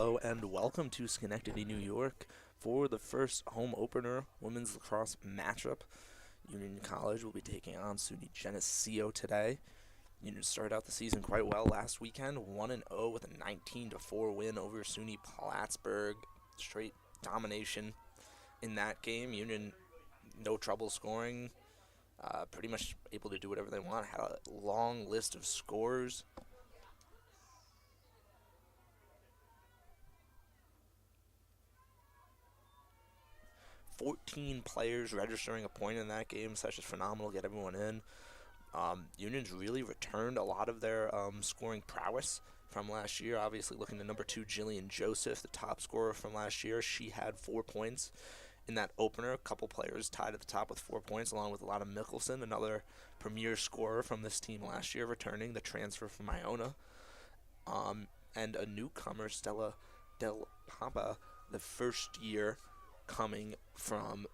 Hello and welcome to Schenectady, New York for the first home opener women's lacrosse matchup. Union College will be taking on SUNY Geneseo today. Union started out the season quite well last weekend, 1-0 with a 19-4 win over SUNY Plattsburgh. Straight domination in that game. Union no trouble scoring, pretty much able to do whatever they want. Had a long list of scores. 14 players registering a point in that game, so that's just phenomenal. Get everyone in. Union's really returned a lot of their scoring prowess from last year. Obviously, looking to number 2, Jillian Joseph, the top scorer from last year. She had 4 points in that opener. A couple players tied at the top with 4 points, along with Lotta Mickelson, another premier scorer from this team last year, returning the transfer from Iona. And a newcomer, Stella Del Papa, the first year coming from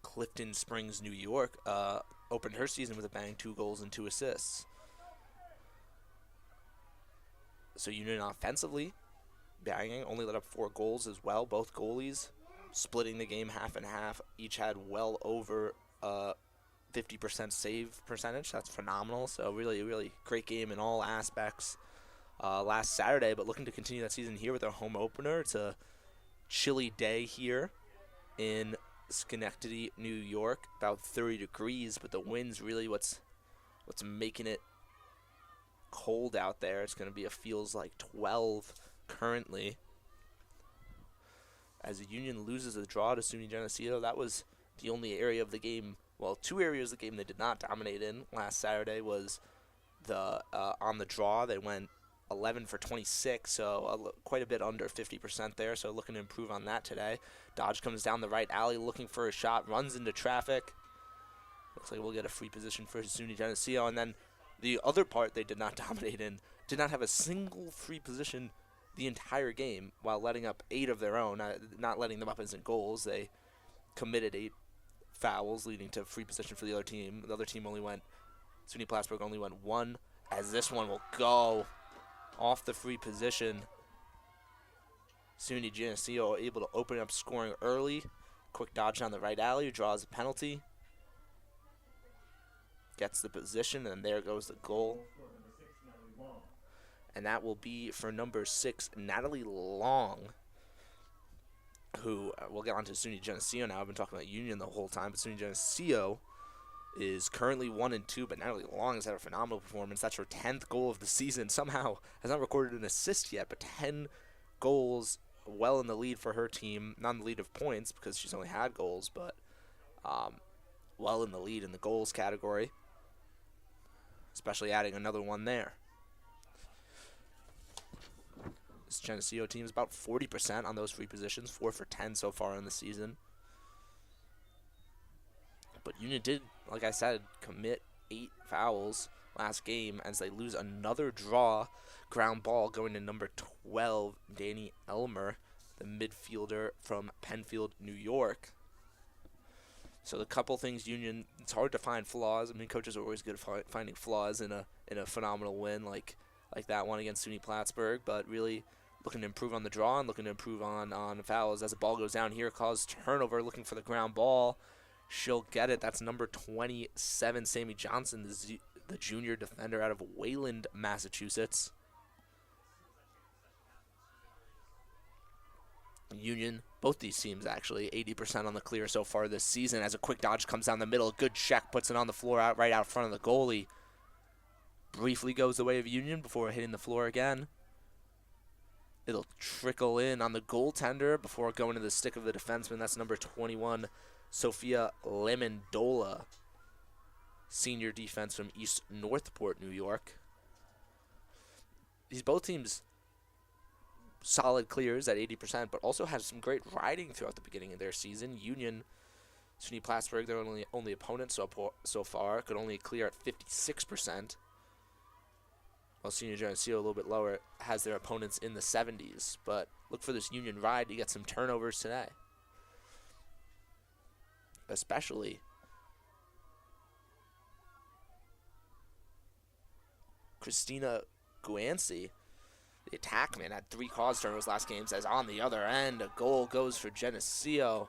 Clifton Springs, New York, opened her season with a bang, 2 goals and 2 assists. So Union offensively, banging, only let up 4 goals as well. Both goalies splitting the game half and half. Each had well over 50% save percentage. That's phenomenal. So really, really great game in all aspects last Saturday, but looking to continue that season here with our home opener. It's a chilly day here in Schenectady, New York, about 30 degrees, but the wind's really what's making it cold out there. It's going to be feels like 12 currently. As the Union loses a draw to SUNY Geneseo, that was the only area of the game, well, 2 areas of the game they did not dominate in last Saturday was the on the draw. They went 11 for 26, so quite a bit under 50% there, so looking to improve on that today. Dodge comes down the right alley looking for a shot, runs into traffic. Looks like we'll get a free position for SUNY Geneseo, and then the other part they did not dominate in, did not have a single free position the entire game while letting up 8 of their own, not letting them up as in goals. They committed 8 fouls, leading to free position for the other team. The other team SUNY Plattsburgh only went 1, as this one will go off the free position. SUNY Geneseo able to open up scoring early. Quick dodge down the right alley, draws a penalty. Gets the position, and there goes the goal. And that will be for number 6, Natalie Long, who we'll get on to SUNY Geneseo now. I've been talking about Union the whole time, but SUNY Geneseo is currently 1-2, but Natalie Long has had a phenomenal performance. That's her 10th goal of the season. Somehow has not recorded an assist yet, but 10 goals, well in the lead for her team. Not in the lead of points because she's only had goals, but well in the lead in the goals category, especially adding another one there. This Geneseo team is about 40% on those free positions, 4 for 10 so far in the season. But Union did, like I said, commit 8 fouls last game as they lose another draw. Ground ball going to number 12, Danny Elmer, the midfielder from Penfield, New York. So the couple things Union, it's hard to find flaws. I mean, coaches are always good at finding flaws in a phenomenal win like that one against SUNY Plattsburgh, but really looking to improve on the draw and looking to improve on fouls. As the ball goes down here, cause turnover, looking for the ground ball. She'll get it. That's number 27, Sammy Johnson, the junior defender out of Wayland, Massachusetts. Union, both these teams actually, 80% on the clear so far this season. As a quick dodge comes down the middle, good check, puts it on the floor right out front of the goalie. Briefly goes the way of Union before hitting the floor again. It'll trickle in on the goaltender before going to the stick of the defenseman. That's number 21, Sophia Lemondola, senior defense from East Northport, New York. Both teams solid clears at 80%, but also had some great riding throughout the beginning of their season. Union, SUNY Plattsburgh, their only opponent so far, could only clear at 56%. While SUNY Geneseo, a little bit lower, has their opponents in the 70s. But look for this Union ride to get some turnovers today. Especially Christina Guancy, The attackman had 3 cause turnovers last game, as on the other end, a goal goes for Geneseo.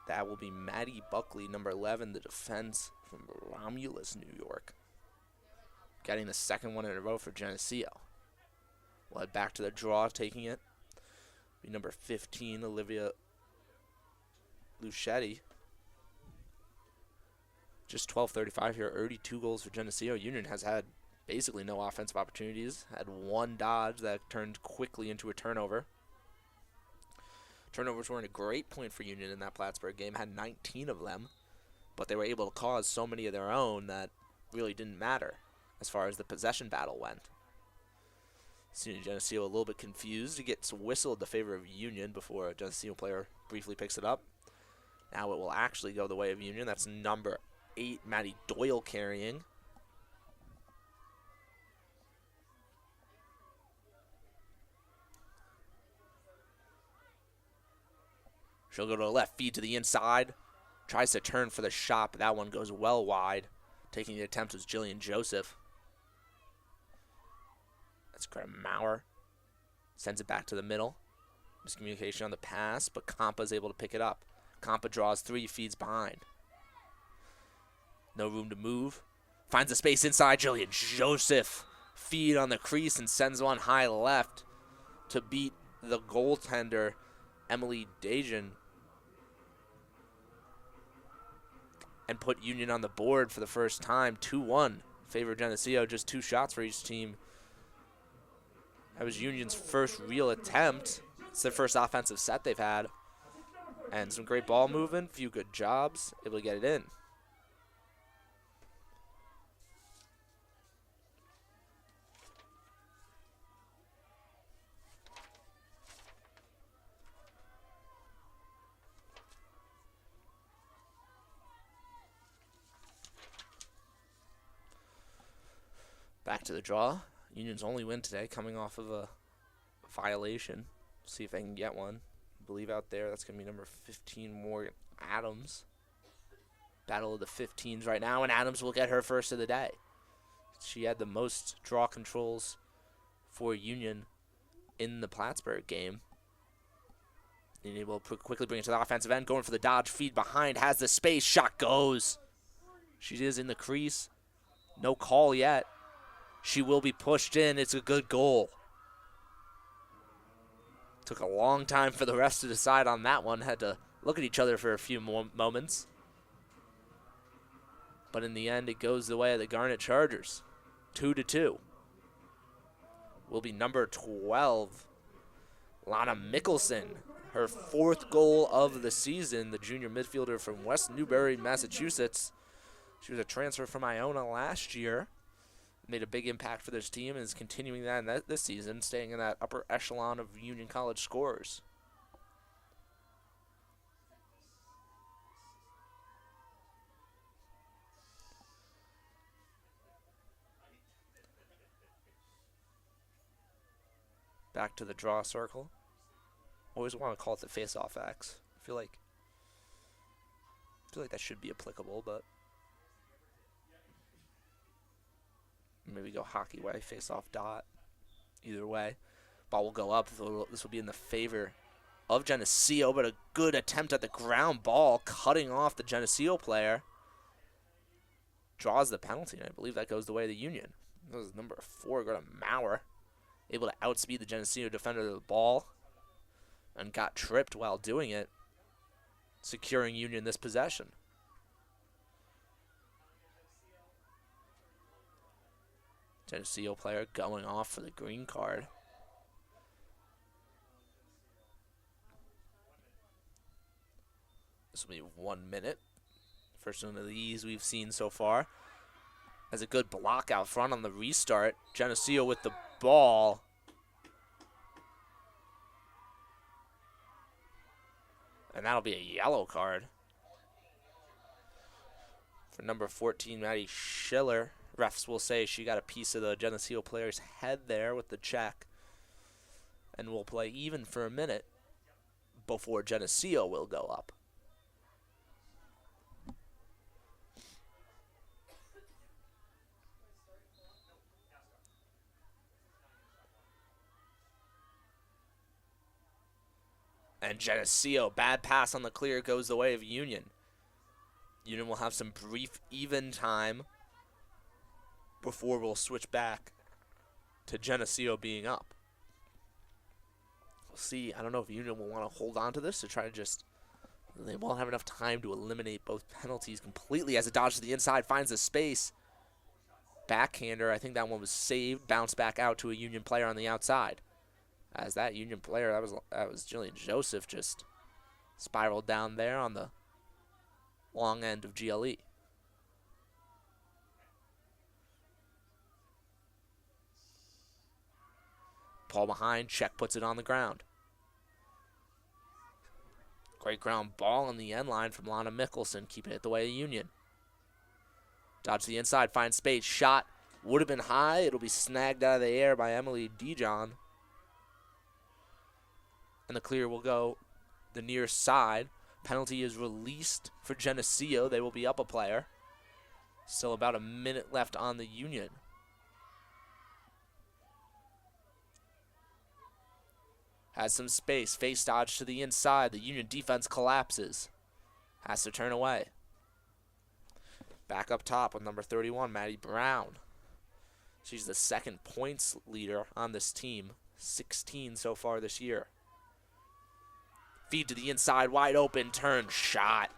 That will be Maddie Buckley, number 11, the defense from Romulus, New York. Getting the second one in a row for Geneseo. We'll head back to the draw, taking it. Be number 15, Olivia Luchetti. Just 12:35 here, already 2 goals for Geneseo. Union has had basically no offensive opportunities. Had 1 dodge that turned quickly into a turnover. Turnovers weren't a great point for Union in that Plattsburgh game, had 19 of them, but they were able to cause so many of their own that really didn't matter as far as the possession battle went. SUNY Geneseo a little bit confused. It gets whistled in favor of Union before a Geneseo player briefly picks it up. Now it will actually go the way of Union. That's number 8, Maddie Doyle carrying. She'll go to the left, feed to the inside. Tries to turn for the shot, but that one goes well wide. Taking the attempt was Jillian Joseph. That's Greta Maurer. Sends it back to the middle. Miscommunication on the pass, but Kampa's able to pick it up. Kampa draws 3, feeds behind. No room to move. Finds a space inside. Jillian Joseph. Feed on the crease and sends one high left to beat the goaltender, Emily Dajan, and put Union on the board for the first time. 2-1. Favor Geneseo, just 2 shots for each team. That was Union's first real attempt. It's their first offensive set they've had. And some great ball movement, few good jobs, able to get it in. Back to the draw. Union's only win today, coming off of a violation. See if they can get one. I believe out there, that's going to be number 15, Morgan Adams. Battle of the 15s right now, and Adams will get her first of the day. She had the most draw controls for Union in the Plattsburgh game. Being able to quickly bring it to the offensive end, going for the dodge, feed behind, has the space, shot goes. She is in the crease. No call yet. She will be pushed in. It's a good goal. Took a long time for the rest to decide on that one. Had to look at each other for a few more moments. But in the end, it goes the way of the Garnet Chargers. 2-2. Will be number 12, Lana Mickelson. Her 4th goal of the season, the junior midfielder from West Newbury, Massachusetts. She was a transfer from Iona last year. Made a big impact for this team and is continuing that in this season, staying in that upper echelon of Union College scorers. Back to the draw circle. Always want to call it the face-off X. I feel like that should be applicable, but maybe go hockey way, face-off dot. Either way, ball will go up. This will be in the favor of Geneseo, but a good attempt at the ground ball, cutting off the Geneseo player. Draws the penalty, and I believe that goes the way of the Union. That was number 4, Greta Maurer. Able to outspeed the Geneseo defender to the ball, and got tripped while doing it, securing Union this possession. Geneseo player going off for the green card. This will be 1 minute. First one of these we've seen so far. Has a good block out front on the restart. Geneseo with the ball. And that'll be a yellow card For number 14, Maddie Schiller. Refs will say she got a piece of the Geneseo player's head there with the check. And will play even for a minute before Geneseo will go up. And Geneseo, bad pass on the clear, goes the way of Union. Union will have some brief even time before we'll switch back to Geneseo being up. We'll see. I don't know if Union will want to hold on to this to try to just... They won't have enough time to eliminate both penalties completely as it dodges to the inside, finds a space. Backhander, I think that one was saved, bounced back out to a Union player on the outside. As that Union player, that was Jillian Joseph, just spiraled down there on the long end of GLE. Paul behind, check puts it on the ground. Great ground ball on the end line from Lana Mickelson, keeping it the way of Union. Dodge the inside, finds space, shot, would have been high. It'll be snagged out of the air by Emily Dijon. And the clear will go the near side. Penalty is released for Geneseo. They will be up a player. Still about a minute left on the Union. Has some space. Face dodge to the inside. The Union defense collapses. Has to turn away. Back up top with number 31, Maddie Brown. She's the second points leader on this team. 16 so far this year. Feed to the inside, wide open, turn, shot.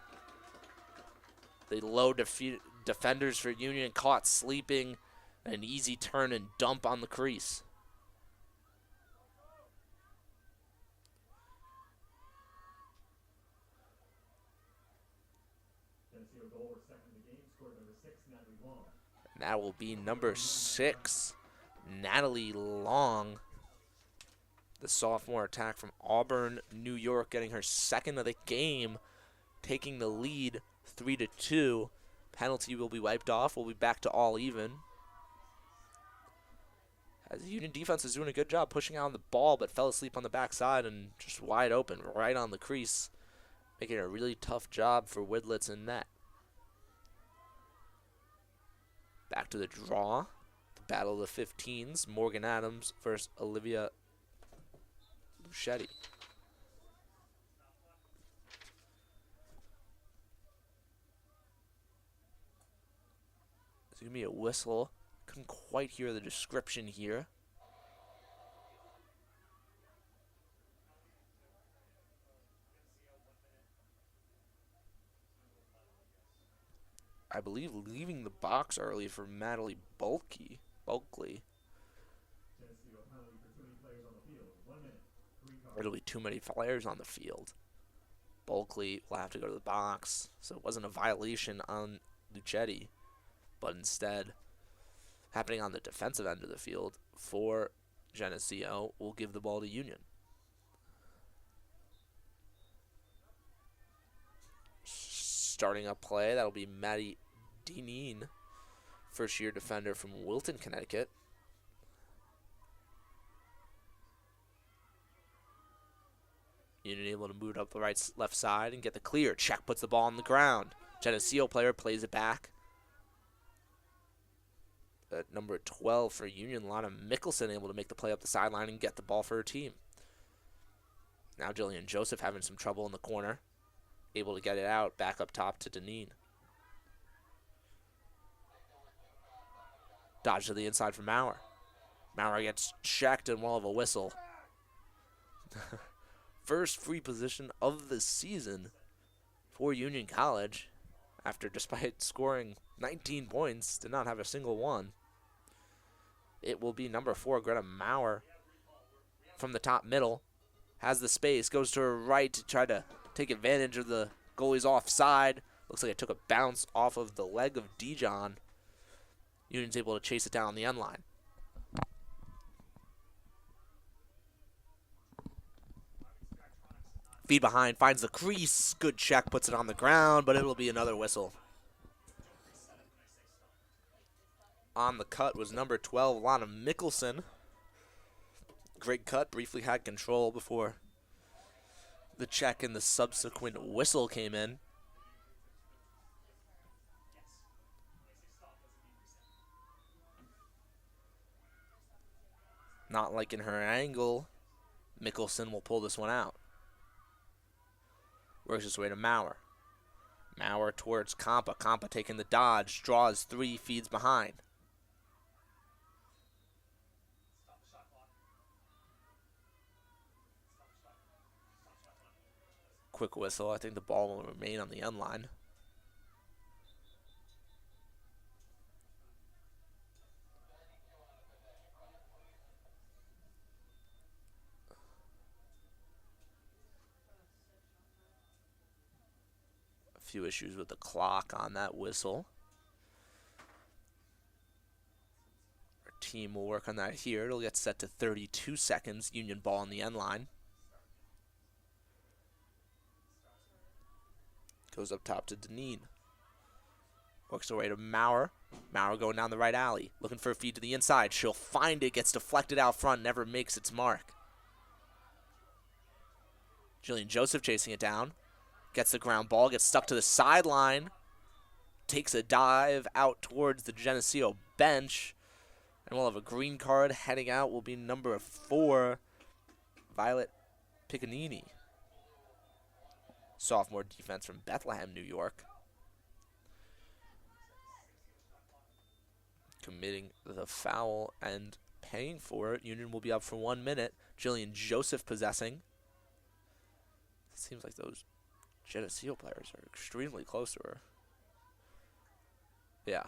The low defenders for Union caught sleeping. An easy turn and dump on the crease. And that will be number 6, Natalie Long. The sophomore attack from Auburn, New York, getting her second of the game, taking the lead 3-2. Penalty will be wiped off. We'll be back to all even. As the Union defense is doing a good job pushing out on the ball, but fell asleep on the backside and just wide open, right on the crease, making it a really tough job for Widlitz in net. Back to the draw. The battle of the 15s. Morgan Adams versus Olivia Luchetti. There's going to be a whistle. Couldn't quite hear the description here. I believe leaving the box early for Natalie Bulkley. It'll be too many players on the field. Bulkley will have to go to the box, so it wasn't a violation on Luchetti, but instead, happening on the defensive end of the field for Geneseo, will give the ball to Union. Starting up play, that'll be Maddie Deneen, first-year defender from Wilton, Connecticut. Union able to move it up the left side and get the clear. Check puts the ball on the ground. Geneseo player plays it back. At number 12 for Union, Lana Mickelson able to make the play up the sideline and get the ball for her team. Now Jillian Joseph having some trouble in the corner. Able to get it out, back up top to Deneen. Dodge to the inside for Maurer. Maurer gets checked and we'll have a whistle. First free position of the season for Union College, after despite scoring 19 points, did not have a single one. It will be number 4, Greta Maurer, from the top middle. Has the space, goes to her right to try to take advantage of the goalie's offside. Looks like it took a bounce off of the leg of Dijon. Union's able to chase it down on the end line. Feed behind, finds the crease. Good check, puts it on the ground, but it'll be another whistle. On the cut was number 12, Lana Mickelson. Great cut, briefly had control before the check and the subsequent whistle came in. Not liking her angle. Mickelson will pull this one out. Works his way to Maurer. Maurer towards Compa. Compa taking the dodge. Draws 3, feeds behind. Quick whistle. I think the ball will remain on the end line. A few issues with the clock on that whistle. Our team will work on that here. It'll get set to 32 seconds. Union ball on the end line. Goes up top to Deneen. Works her way to Maurer. Maurer going down the right alley. Looking for a feed to the inside. She'll find it. Gets deflected out front. Never makes its mark. Jillian Joseph chasing it down. Gets the ground ball. Gets stuck to the sideline. Takes a dive out towards the Geneseo bench. And we'll have a green card. Heading out will be number 4, Violet Piccanini. Sophomore defense from Bethlehem, New York. Committing the foul and paying for it. Union will be up for 1 minute. Jillian Joseph possessing. It seems like those Geneseo players are extremely close to her. Yeah.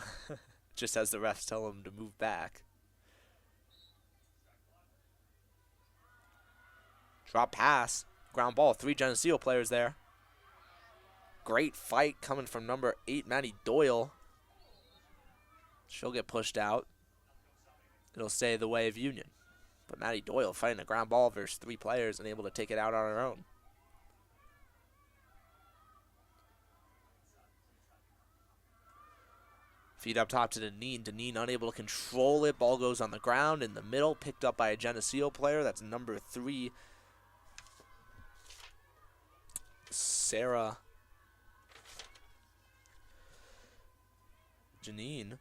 Just as the refs tell them to move back. Drop pass. Ground ball. 3 Geneseo players there. Great fight coming from number 8, Maddie Doyle. She'll get pushed out. It'll stay the way of Union. But Maddie Doyle fighting a ground ball versus 3 players and able to take it out on her own. Feed up top to Deneen. Deneen unable to control it. Ball goes on the ground in the middle. Picked up by a Geneseo player. That's number 3, Sarah Janine.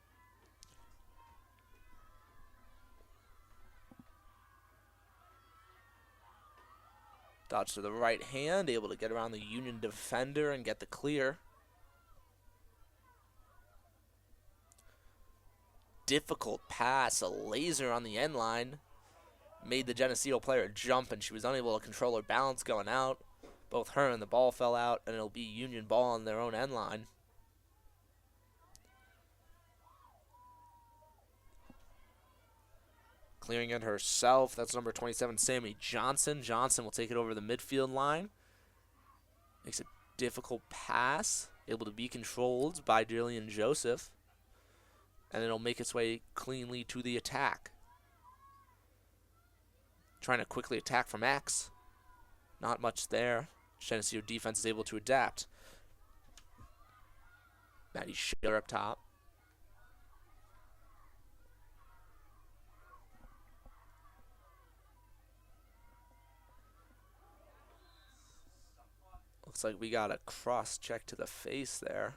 Dodge to the right hand, able to get around the Union defender and get the clear. Difficult pass, a laser on the end line. Made the Geneseo player jump and she was unable to control her balance going out. Both her and the ball fell out and it'll be Union ball on their own end line. Clearing it herself. That's number 27, Sammy Johnson. Johnson will take it over the midfield line. Makes a difficult pass. Able to be controlled by Jillian Joseph. And it'll make its way cleanly to the attack. Trying to quickly attack from X. Not much there. Geneseo defense is able to adapt. Maddie Schiller up top. Looks like we got a cross check to the face there.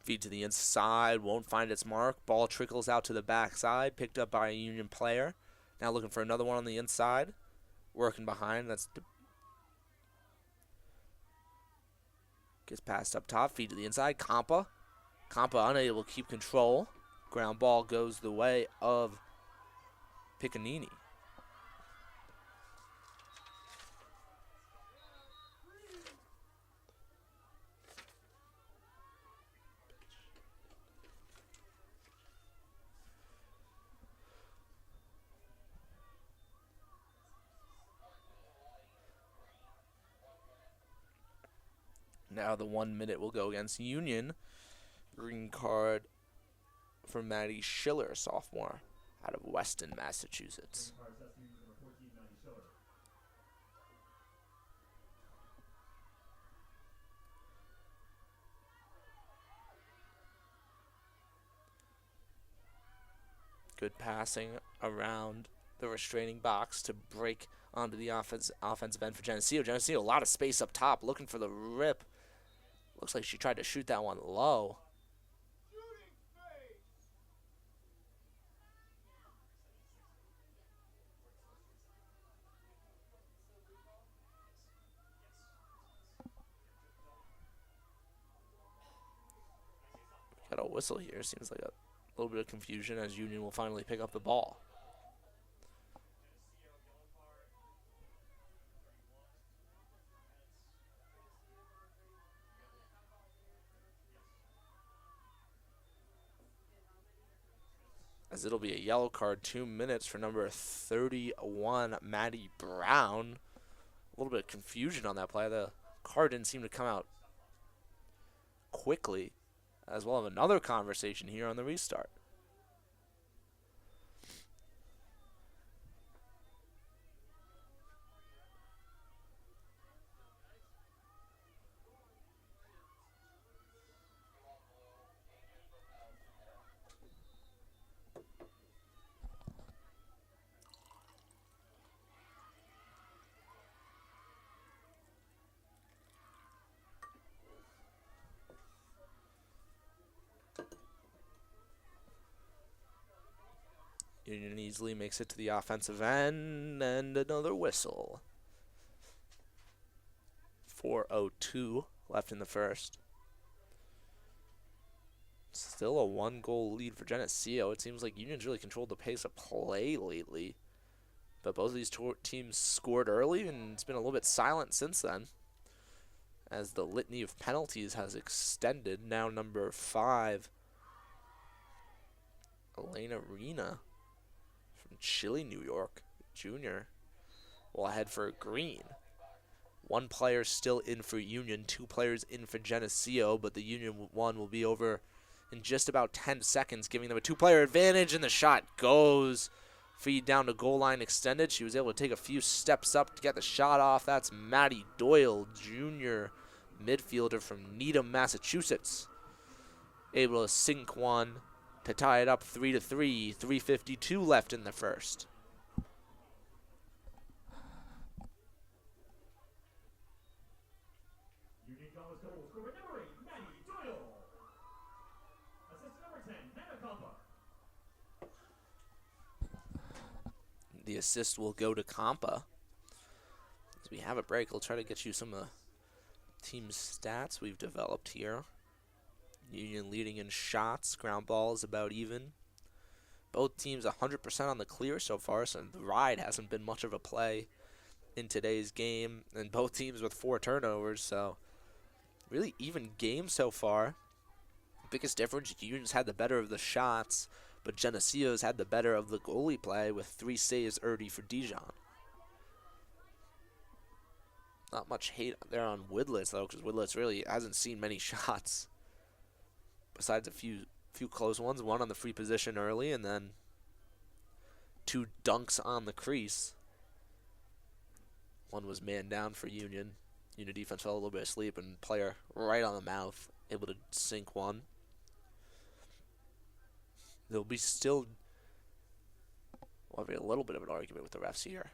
Feed to the inside, won't find its mark. Ball trickles out to the backside, picked up by a Union player. Now looking for another one on the inside. Working behind. Gets passed up top. Feed to the inside. Compa. Compa unable to keep control. Ground ball goes the way of Piccanini. Now the 1 minute will go against Union. Green card for Maddie Schiller, sophomore, out of Weston, Massachusetts. Good passing around the restraining box to break onto the offensive end for Geneseo. Geneseo, a lot of space up top, looking for the rip. Looks like she tried to shoot that one low. Got a whistle here. Seems like a little bit of confusion as Union will finally pick up the ball. As it'll be a yellow card, 2 minutes for number 31, Maddie Brown. A little bit of confusion on that play. The card didn't seem to come out quickly, as well as another conversation here on the restart. Union easily makes it to the offensive end, and another whistle. 4:02 left in the first. Still a 1-goal lead for Geneseo. It seems like Union's really controlled the pace of play lately. But both of these teams scored early, and it's been a little bit silent since then, as the litany of penalties has extended. Now number 5, Elena Rena from Chile, New York, junior, will head for green. 1 player still in for Union, 2 players in for Geneseo, but the Union one will be over in just about 10 seconds, giving them a 2-player advantage, and the shot goes. Feed down to goal line extended. She was able to take a few steps up to get the shot off. That's Maddie Doyle, junior midfielder from Needham, Massachusetts. Able to sink one to tie it up 3-3. 3:52 left in the first. The assist will go to Compa. As we have a break, I'll try to get you some team stats we've developed here. Union leading in shots, ground balls about even. Both teams 100% on the clear so far, so the ride hasn't been much of a play in today's game. And both teams with 4 turnovers, so really even game so far. Biggest difference, Union's had the better of the shots, but Geneseo's had the better of the goalie play with 3 saves early for Dijon. Not much hate there on Woodlitz, though, because Woodlitz really hasn't seen many shots. Besides a few close ones, one on the free position early, and then 2 dunks on the crease. One was man down for Union. Union defense fell a little bit asleep, and player right on the mouth, able to sink one. There'll be still, we'll have a little bit of an argument with the refs here.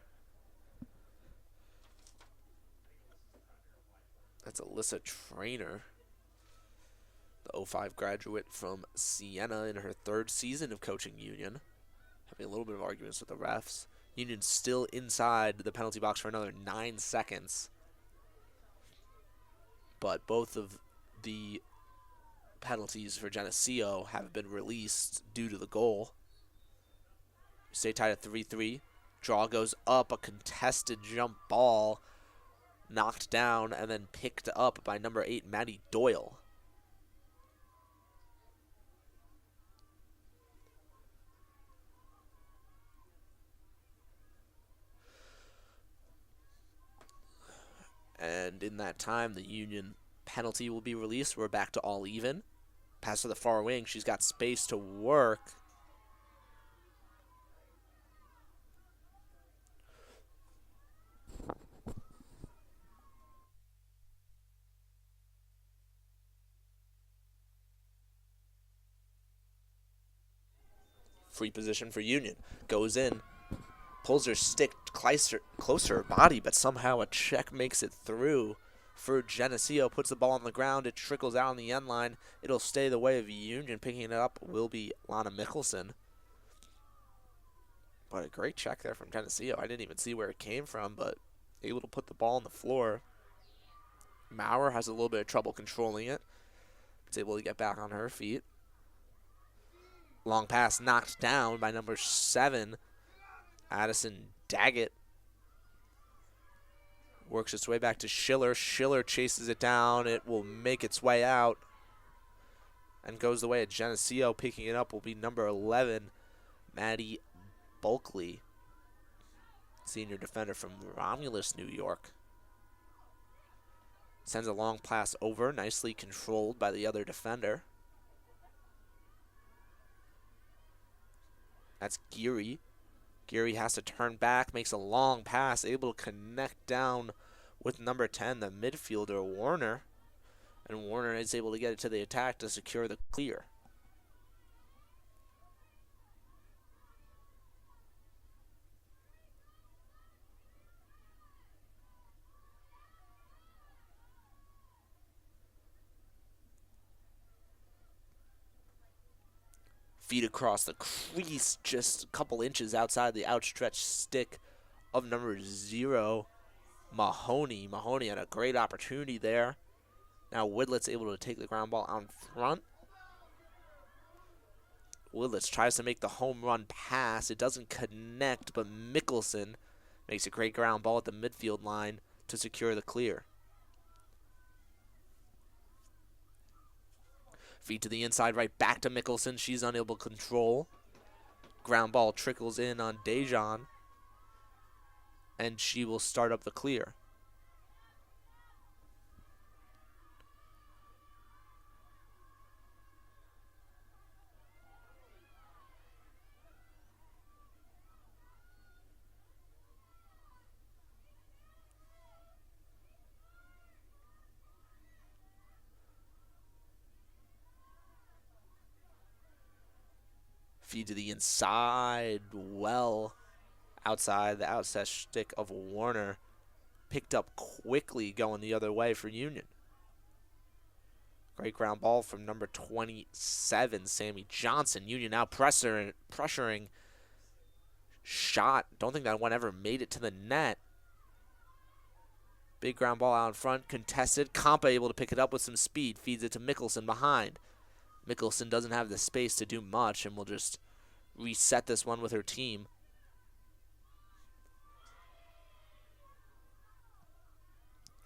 That's Alyssa Trainer, the 05 graduate from Siena in her 3rd season of coaching Union. Having a little bit of arguments with the refs. Union still inside the penalty box for another 9 seconds. But both of the penalties for Geneseo have been released due to the goal. Stay tied at 3-3. Draw goes up, a contested jump ball, knocked down and then picked up by number 8, Maddie Doyle. And in that time, the Union penalty will be released. We're back to all even. Pass to the far wing. She's got space to work. Free position for Union. Goes in. Pulls her stick closer to her body, but somehow a check makes it through for Geneseo. Puts the ball on the ground. It trickles out on the end line. It'll stay the way of Union. Picking it up will be Lana Mickelson. But a great check there from Geneseo. I didn't even see where it came from, but able to put the ball on the floor. Maurer has a little bit of trouble controlling it. It's able to get back on her feet. Long pass knocked down by number 7, Addison Daggett. Works its way back to Schiller. Schiller chases it down. It will make its way out and goes the way of Geneseo. Picking it up will be number 11, Maddie Bulkley, senior defender from Romulus, New York. Sends a long pass over, nicely controlled by the other defender. That's Geary. Geary has to turn back, makes a long pass, able to connect down with number 10, the midfielder, Warner. And Warner is able to get it to the attack to secure the clear. Feet across the crease, just a couple inches outside the outstretched stick of number 0, Mahoney. Mahoney had a great opportunity there. Now Woodlet's able to take the ground ball out front. Woodlet's tries to make the home run pass. It doesn't connect, but Mickelson makes a great ground ball at the midfield line to secure the clear. Feed to the inside, right back to Mickelson. She's unable to control. Ground ball trickles in on Dejan, and she will start up the clear. Feed to the inside, well outside the outside stick of Warner. Picked up quickly going the other way for Union. Great ground ball from number 27, Sammy Johnson. Union now pressuring. Shot. Don't think that one ever made it to the net. Big ground ball out in front, contested. Compa able to pick it up with some speed. Feeds it to Mickelson behind. Mickelson doesn't have the space to do much and will just reset this one with her team.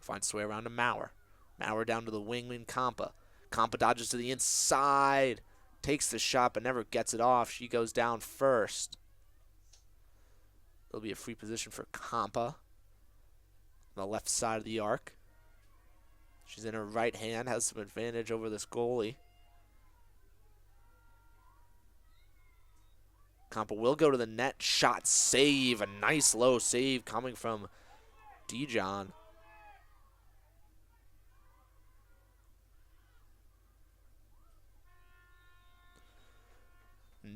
Finds its way around to Maurer. Maurer down to the wing in Compa. Compa dodges to the inside. Takes the shot but never gets it off. She goes down first. There'll be a free position for Compa on the left side of the arc. She's in her right hand, has some advantage over this goalie. Compa will go to the net. Shot save. A nice low save coming from Dejan.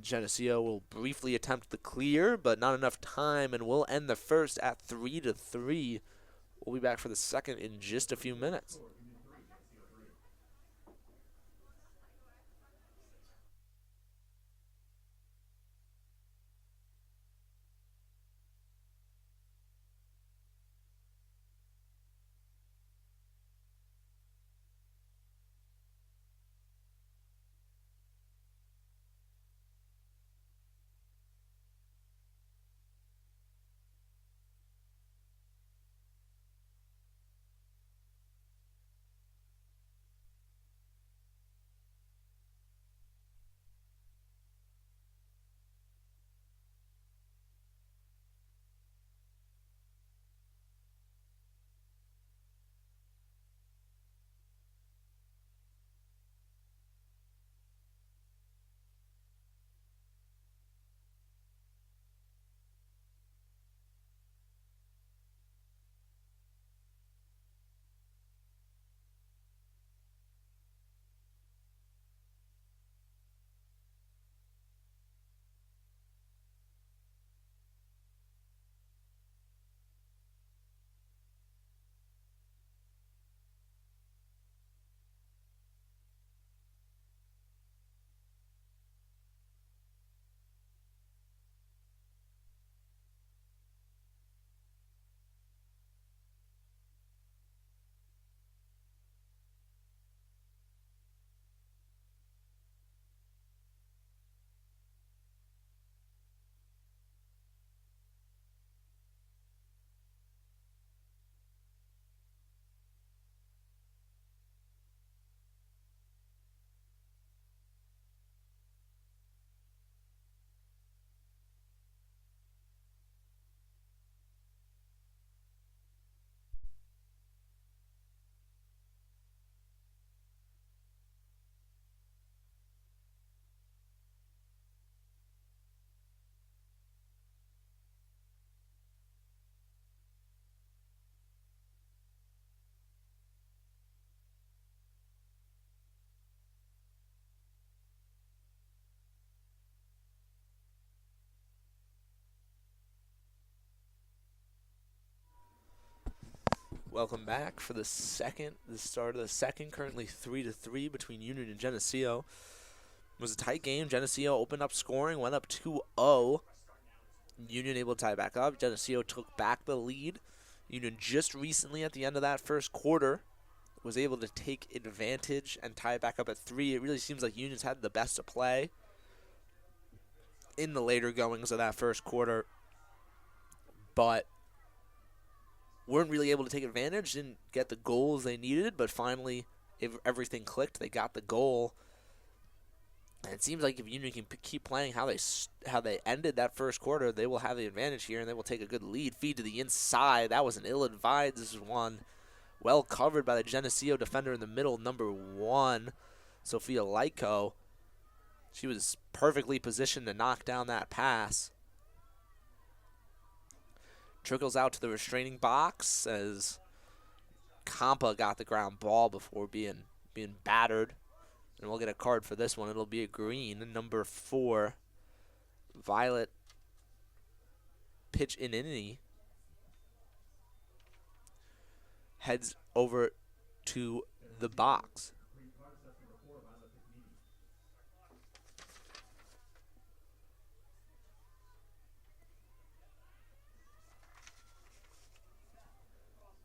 Geneseo will briefly attempt the clear, but not enough time, and we'll end the first at 3-3. We'll be back for the second in just a few minutes. Welcome back for the start of the second. Currently 3-3 between Union and Geneseo. It was a tight game. Geneseo opened up scoring, went up 2-0. Union able to tie back up. Geneseo took back the lead. Union just recently at the end of that first quarter was able to take advantage and tie it back up at 3. It really seems like Union's had the best of play in the later goings of that first quarter, but weren't really able to take advantage, didn't get the goals they needed, but finally everything clicked. They got the goal. And it seems like if Union can keep playing how they ended that first quarter, they will have the advantage here, and they will take a good lead. Feed to the inside. That was an ill-advised one. Well covered by the Geneseo defender in the middle, number 1, Sophia Lyko. She was perfectly positioned to knock down that pass. Trickles out to the restraining box as Compa got the ground ball before being battered. And we'll get a card for this one. It'll be a green. Number 4, Violet Pitch-Inini heads over to the box.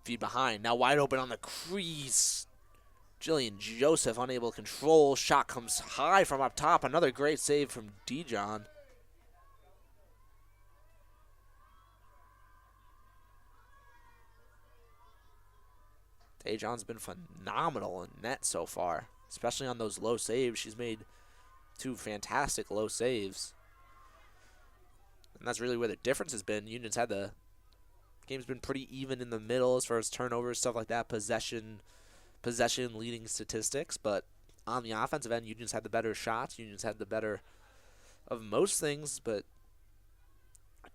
Feed behind. Now wide open on the crease. Jillian Joseph unable to control. Shot comes high from up top. Another great save from Dijon. Dijon's been phenomenal in net so far, especially on those low saves. She's made 2 fantastic low saves. And that's really where the difference has been. Union's had the game's been pretty even in the middle as far as turnovers, stuff like that, possession leading statistics, but on the offensive end, Union's had the better shots. Union's had the better of most things, but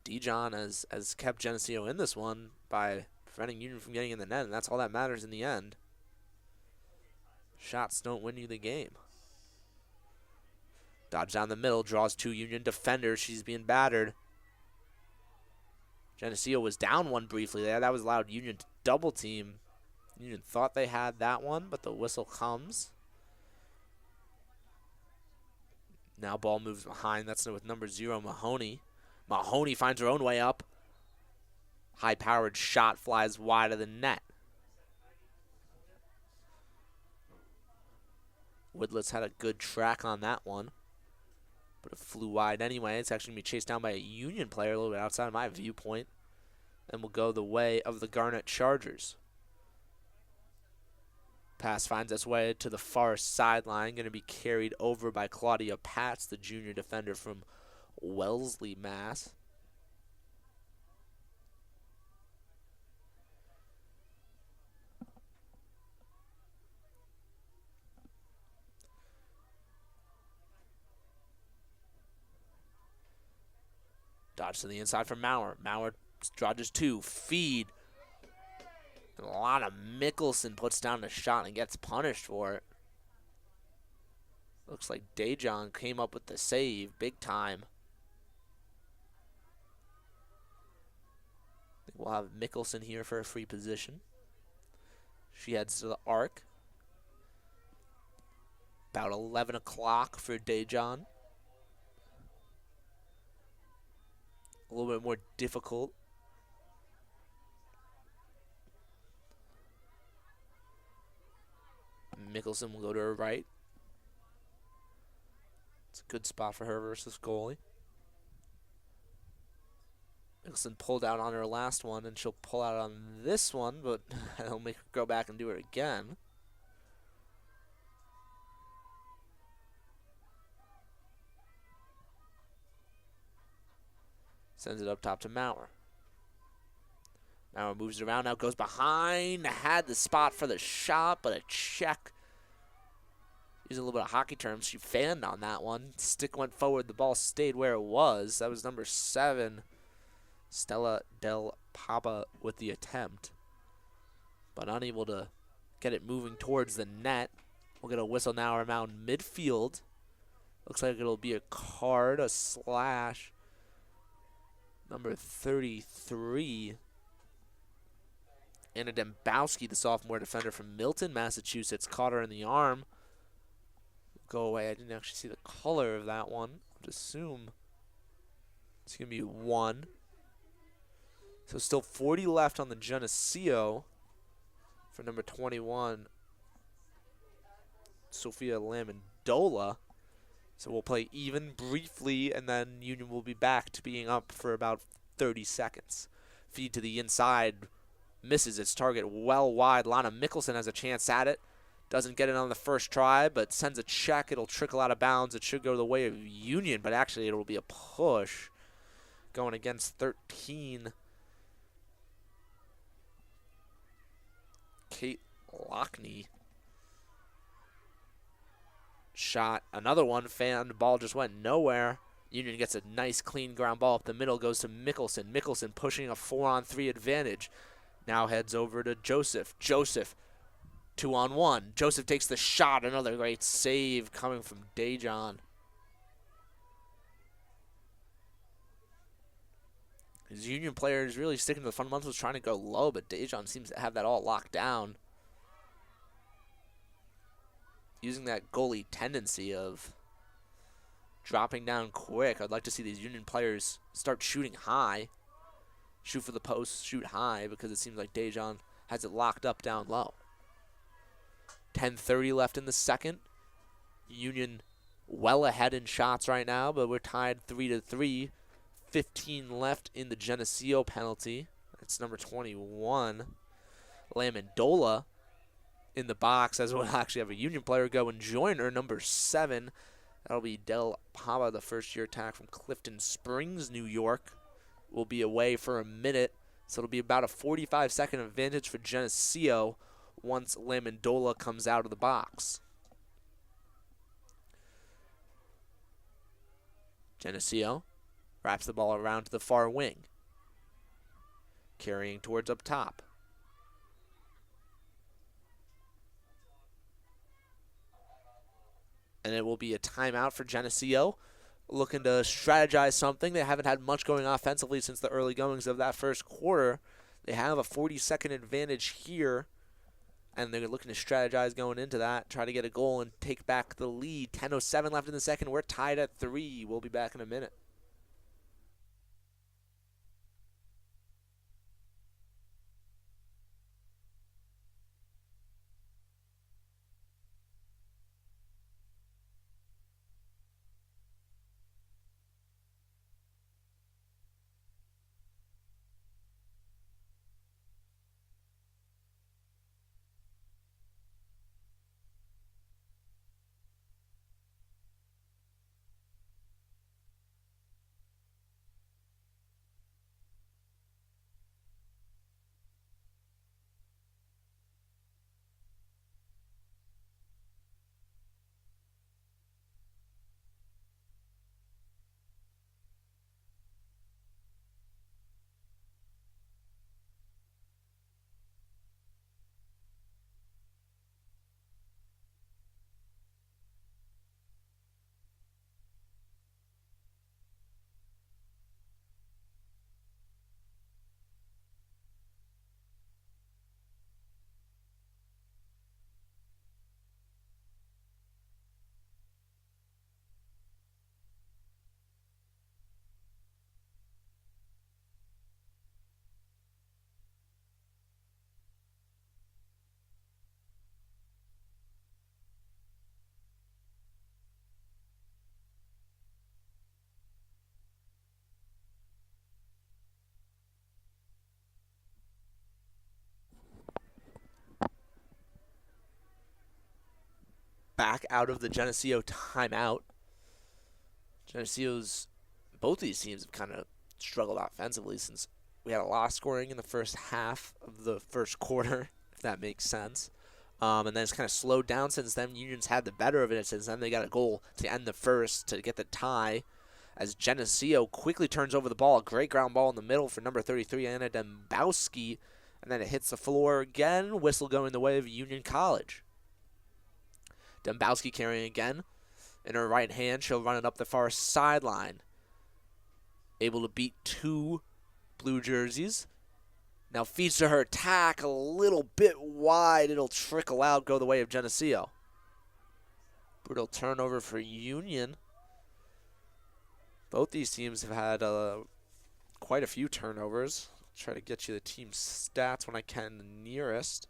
Dijon has kept Geneseo in this one by preventing Union from getting in the net, and that's all that matters in the end. Shots don't win you the game. Dodge down the middle, draws 2 Union defenders. She's being battered. Geneseo was down 1 briefly there. That was allowed Union to double team. Union thought they had that one, but the whistle comes. Now ball moves behind. That's with number 0, Mahoney. Mahoney finds her own way up. High-powered shot flies wide of the net. Woodless had a good track on that one, but it flew wide anyway. It's actually going to be chased down by a Union player a little bit outside of my viewpoint, and will go the way of the Garnet Chargers. Pass finds its way to the far sideline, going to be carried over by Claudia Patz, the junior defender from Wellesley, Mass. Dodge to the inside from Maurer. Maurer dodges 2. Feed. And a lot of Mickelson puts down the shot and gets punished for it. Looks like Dejon came up with the save big time. I think we'll have Mickelson here for a free position. She heads to the arc. About 11 o'clock for Dejon. A little bit more difficult. Mickelson will go to her right. It's a good spot for her versus goalie. Mickelson pulled out on her last one, and she'll pull out on this one, but I'll make her go back and do it again. Sends it up top to Maurer. Maurer moves around, now goes behind. Had the spot for the shot, but a check. Using a little bit of hockey terms, she fanned on that one. Stick went forward, the ball stayed where it was. That was number 7, Stella Del Papa with the attempt, but unable to get it moving towards the net. We'll get a whistle now around midfield. Looks like it'll be a card, a slash. Number 33, Anna Dembowski, the sophomore defender from Milton, Massachusetts, caught her in the arm. Go away. I didn't actually see the color of that one. I would assume it's going to be 1. So still 40 left on the Geneseo for number 21, Sophia Lamondola. So we'll play even briefly, and then Union will be back to being up for about 30 seconds. Feed to the inside. Misses its target well wide. Lana Mickelson has a chance at it. Doesn't get it on the first try, but sends a check. It'll trickle out of bounds. It should go the way of Union, but actually it'll be a push going against 13. Kate Lockney. Shot. Another one. The ball just went nowhere. Union gets a nice clean ground ball up the middle. Goes to Mickelson. Mickelson pushing a 4-on-3 advantage. Now heads over to Joseph. Joseph, 2-on-1. Joseph takes the shot. Another great save coming from Dejan. His Union player is really sticking to the fundamentals, trying to go low, but Dejan seems to have that all locked down. Using that goalie tendency of dropping down quick. I'd like to see these Union players start shooting high. Shoot for the post, shoot high, because it seems like Dejan has it locked up down low. 10:30 left in the second. Union well ahead in shots right now, but we're tied 3-3. 15 left in the Geneseo penalty. That's number 21. Lamondola in the box, as we'll actually have a Union player go and join her, number 7. That'll be Del Pava, the first-year attack from Clifton Springs, New York. Will be away for a minute, so it'll be about a 45-second advantage for Geneseo once Lamondola comes out of the box. Geneseo wraps the ball around to the far wing, carrying towards up top. And it will be a timeout for Geneseo, looking to strategize something. They haven't had much going offensively since the early goings of that first quarter. They have a 40-second advantage here, and they're looking to strategize going into that, try to get a goal and take back the lead. 10:07 left in the second. We're tied at 3. We'll be back in a minute. Back out of the Geneseo timeout. Both of these teams have kind of struggled offensively since we had a lot of scoring in the first half of the first quarter, if that makes sense. And then it's kind of slowed down since then. Union's had the better of it since then. They got a goal to end the first to get the tie, as Geneseo quickly turns over the ball. A great ground ball in the middle for number 33, Anna Dembowski. And then it hits the floor again. Whistle going the way of Union College. Dembowski carrying again. In her right hand, she'll run it up the far sideline. Able to beat 2 blue jerseys. Now feeds to her attack a little bit wide. It'll trickle out, go the way of Geneseo. Brutal turnover for Union. Both these teams have had quite a few turnovers. I'll try to get you the team stats when I can the nearest.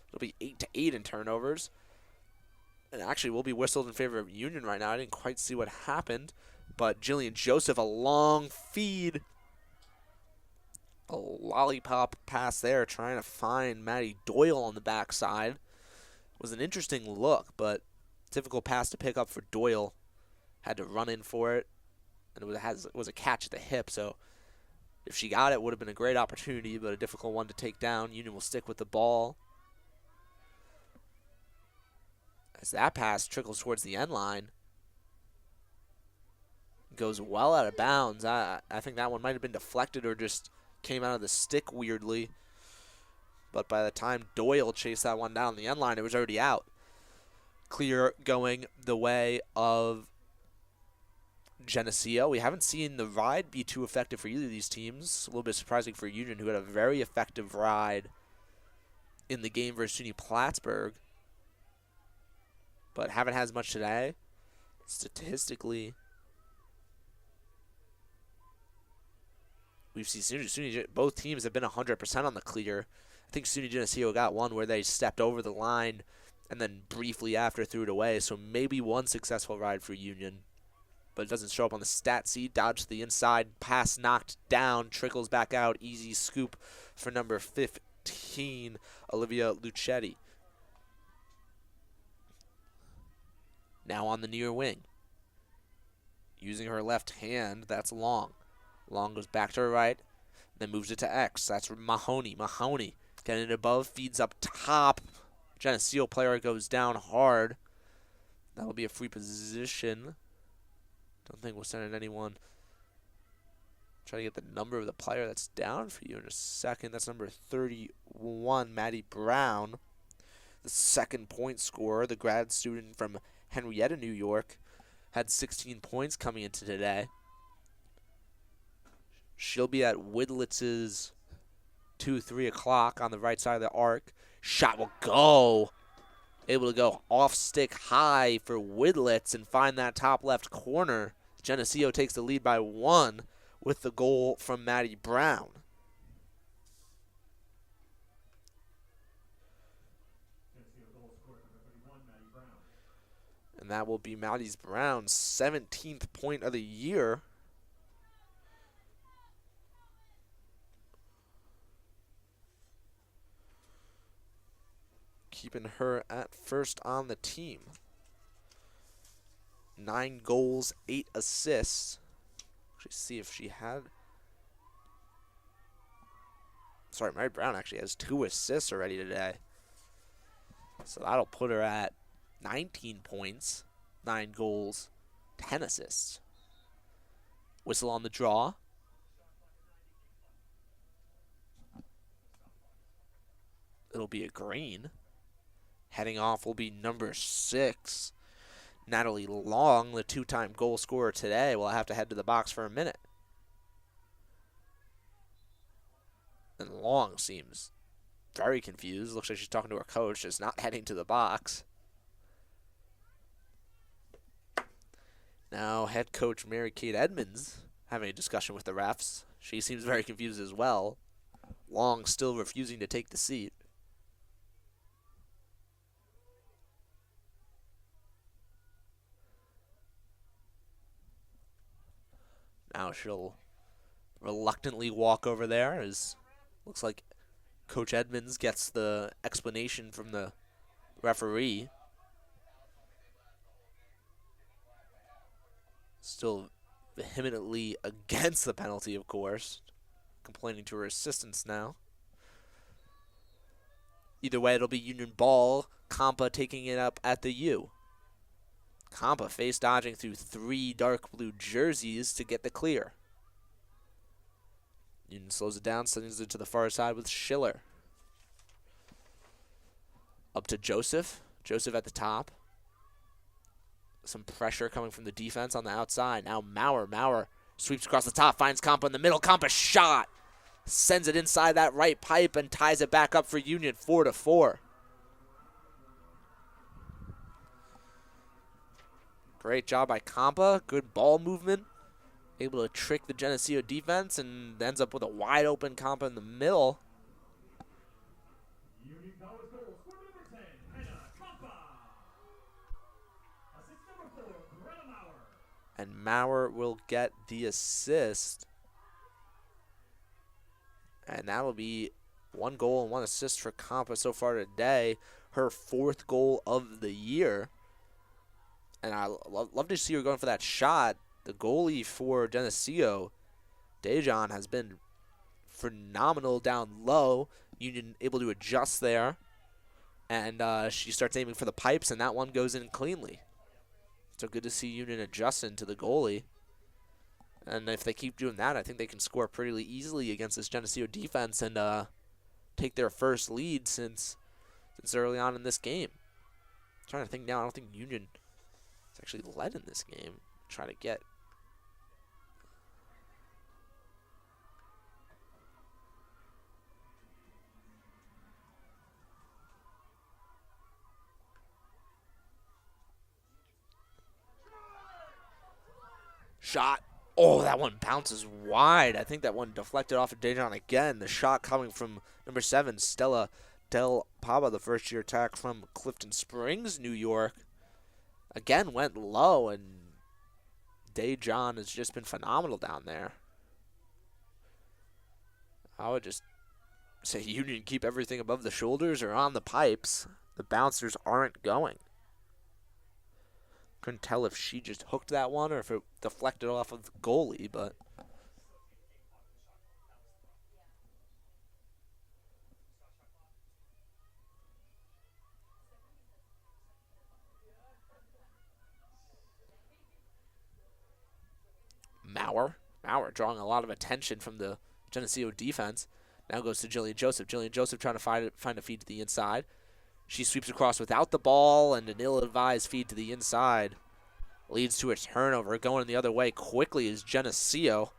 It'll be 8-8 in turnovers. And actually will be whistled in favor of Union right now. I didn't quite see what happened. But Jillian Joseph, a long feed. A lollipop pass there, trying to find Maddie Doyle on the backside. Was an interesting look, but difficult pass to pick up for Doyle. Had to run in for it. And it was a catch at the hip, so if she got it, would have been a great opportunity, but a difficult one to take down. Union will stick with the ball. As that pass trickles towards the end line. Goes well out of bounds. I think that one might have been deflected or just came out of the stick weirdly. But by the time Doyle chased that one down the end line, it was already out. Clear going the way of Geneseo. We haven't seen the ride be too effective for either of these teams. A little bit surprising for Union, who had a very effective ride in the game versus SUNY Plattsburgh. But haven't had as much today. Statistically, we've seen both teams have been 100% on the clear. I think SUNY Geneseo got one where they stepped over the line and then briefly after threw it away. So maybe one successful ride for Union. But it doesn't show up on the stat sheet. Dodge to the inside. Pass knocked down. Trickles back out. Easy scoop for number 15, Olivia Lucetti. Now on the near wing. Using her left hand. That's Long. Long goes back to her right. Then moves it to X. That's Mahoney. Mahoney getting it above. Feeds up top. Geneseo player goes down hard. That will be a free position. Don't think we'll send anyone. Try to get the number of the player that's down for you in a second. That's number 31, Maddie Brown. The second point scorer, the grad student from Henrietta, New York. Had 16 points coming into today. She'll be at Widlitz's 3 o'clock on the right side of the arc. Shot will go. Able to go off stick high for Widlitz and find that top left corner. Geneseo takes the lead by 1 with the goal from Maddie Brown. And that will be Maddie Brown's 17th point of the year. Keeping her at first on the team. 9 goals, 8 assists. Actually, see if she had. Sorry, Mary Brown actually has 2 assists already today. So that'll put her at 19 points, 9 goals, 10 assists. Whistle on the draw. It'll be a green. Heading off will be number 6, Natalie Long, the 2-time goal scorer today. Will have to head to the box for a minute. And Long seems very confused. Looks like she's talking to her coach, just not heading to the box. Now head coach Mary Kate Edmonds having a discussion with the refs. She seems very confused as well. Long still refusing to take the seat. Now she'll reluctantly walk over there as looks like Coach Edmonds gets the explanation from the referee. Still vehemently against the penalty, of course. Complaining to her assistants now. Either way, it'll be Union ball. Compa taking it up at the U. Compa face dodging through 3 dark blue jerseys to get the clear. Union slows it down, sends it to the far side with Schiller. Up to Joseph. Joseph at the top. Some pressure coming from the defense on the outside. Now Maurer. Maurer sweeps across the top, finds Compa in the middle. Compa shot. sends it inside that right pipe and ties it back up for Union 4-4. Great job by Compa. Good ball movement. Able to trick the Geneseo defense and ends up with a wide open Compa in the middle. And Maurer will get the assist. And that will be 1 goal and 1 assist for Compa so far today. Her 4th goal of the year. And I love to see her going for that shot. The goalie for Geneseo, Dejan, has been phenomenal down low. Union able to adjust there. And she starts aiming for the pipes, and that one goes in cleanly. So good to see Union adjusting to the goalie. And if they keep doing that, I think they can score pretty easily against this Geneseo defense and take their first lead since early on in this game. I'm trying to think now. I don't think Union has actually led in this game. Trying to get. Shot. Oh, that one bounces wide. I think that one deflected off of Dejan again. The shot coming from number 7, Stella Del Paba, the first-year attack from Clifton Springs, New York. Again, went low, and Dejan has just been phenomenal down there. I would just say Union keep everything above the shoulders or on the pipes. The bouncers aren't going. Couldn't tell if she just hooked that one or if it deflected off of the goalie, but Maurer drawing a lot of attention from the Geneseo defense. Now goes to Jillian Joseph. Jillian Joseph trying to find a feed to the inside. She sweeps across without the ball, and an ill-advised feed to the inside leads to a turnover. Going the other way quickly is Geneseo.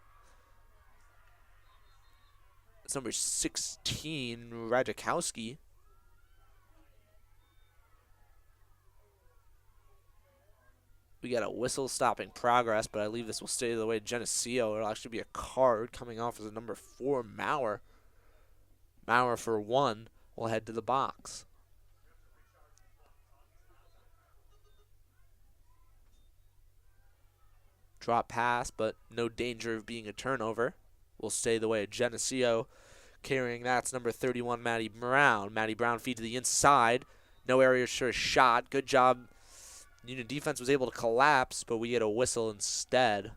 It's number 16, Radzikowski. We got a whistle stopping progress, but I believe this will stay the way Geneseo. It'll actually be a card coming off as a number 4, Maurer. Maurer for 1 will head to the box. Drop pass, but no danger of being a turnover. Will stay the way of Geneseo. Carrying that's number 31, Maddie Brown. Maddie Brown feed to the inside. No area for a shot. Good job. Union defense was able to collapse, but we get a whistle instead.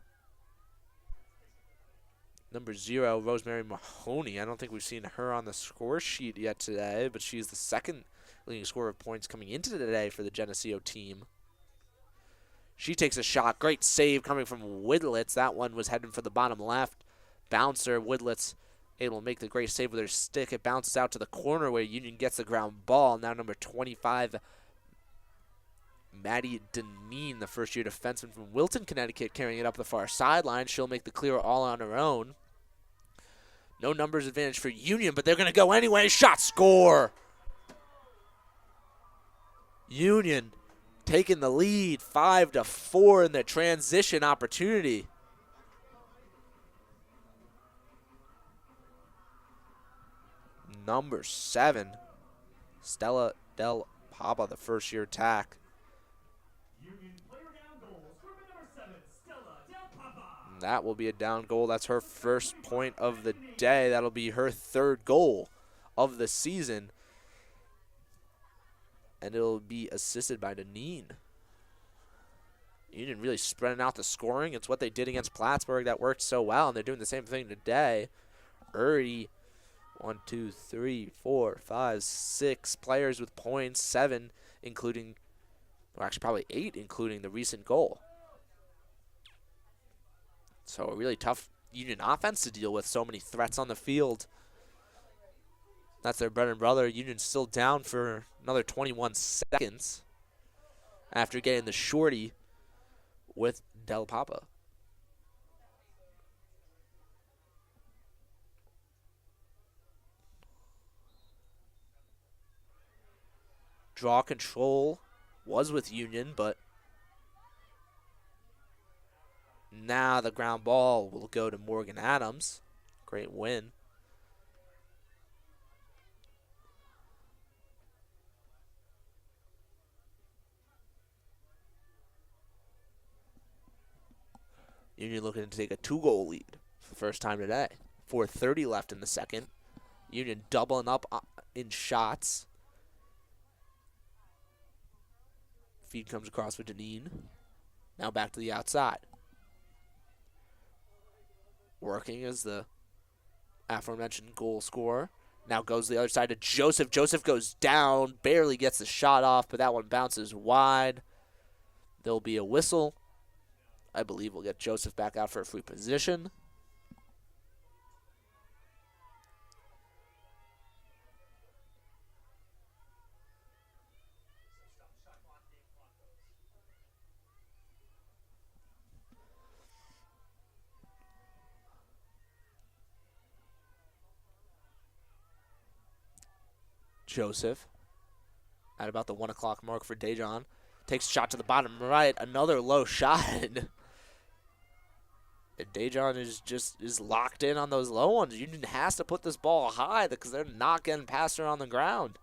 Number 0, Rosemary Mahoney. I don't think we've seen her on the score sheet yet today, but she's the second leading scorer of points coming into today for the Geneseo team. She takes a shot. Great save coming from Widlitz. That one was heading for the bottom left. Bouncer, Widlitz able to make the great save with her stick. It bounces out to the corner where Union gets the ground ball. Now number 25, Maddie Deneen, the first-year defenseman from Wilton, Connecticut, carrying it up the far sideline. She'll make the clear all on her own. No numbers advantage for Union, but they're going to go anyway. Shot, score! Union taking the lead 5-4 in the transition opportunity. Number 7, Stella Del Paba, the first-year attack. And that will be a down goal. That's her first point of the day. That'll be her 3rd goal of the season. And it'll be assisted by Deneen. Union really spreading out the scoring. It's what they did against Plattsburgh that worked so well, and they're doing the same thing today. Already 1, 2, 3, 4, 5, 6 players with points, 7 including, or actually probably 8 including the recent goal. So a really tough Union offense to deal with, so many threats on the field. That's their bread and butter. Union's still down for another 21 seconds after getting the shorty with Del Papa. Draw control was with Union, but now the ground ball will go to Morgan Adams. Great win. Union looking to take a 2-goal lead for the first time today. 4:30 left in the second. Union doubling up in shots. Feed comes across for Deneen. Now back to the outside. Working as the aforementioned goal scorer. Now goes to the other side to Joseph. Joseph goes down, barely gets the shot off, but that one bounces wide. There'll be a whistle. I believe we'll get Joseph back out for a free position. Joseph at about the 1 o'clock mark for Dejon. Takes a shot to the bottom right. Another low shot. And Dejon is locked in on those low ones. Union has to put this ball high because they're not getting past her on the ground.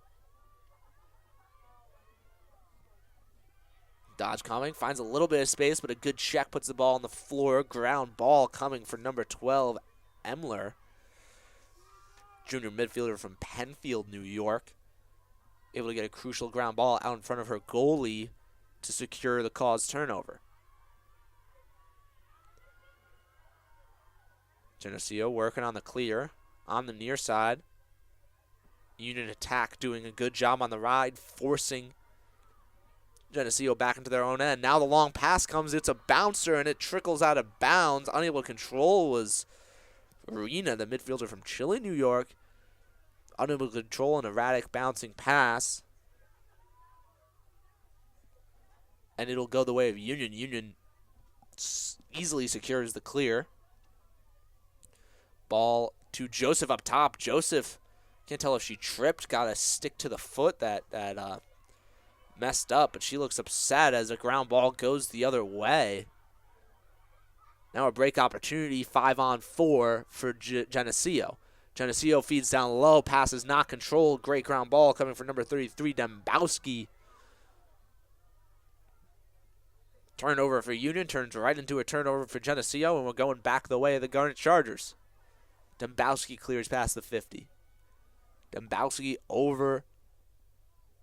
Dodge coming. Finds a little bit of space, but a good check puts the ball on the floor. Ground ball coming for number 12, Emler. Junior midfielder from Penfield, New York. Able to get a crucial ground ball out in front of her goalie to secure the caused turnover. Geneseo working on the clear on the near side. Union attack doing a good job on the ride, forcing Geneseo back into their own end. Now the long pass comes. It's a bouncer, and it trickles out of bounds. Unable to control was Arena, the midfielder from Chile, New York. Unable to control an erratic bouncing pass. And it'll go the way of Union. Union easily secures the clear. Ball to Joseph up top. Joseph, can't tell if she tripped, got a stick to the foot that messed up, but she looks upset as a ground ball goes the other way. Now a break opportunity, 5-on-4 for Geneseo. Geneseo feeds down low, passes not controlled. Great ground ball coming from number 33, Dembowski. Turnover for Union, turns right into a turnover for Geneseo, and we're going back the way of the Garnet Chargers. Dembowski clears past the 50. Dembowski over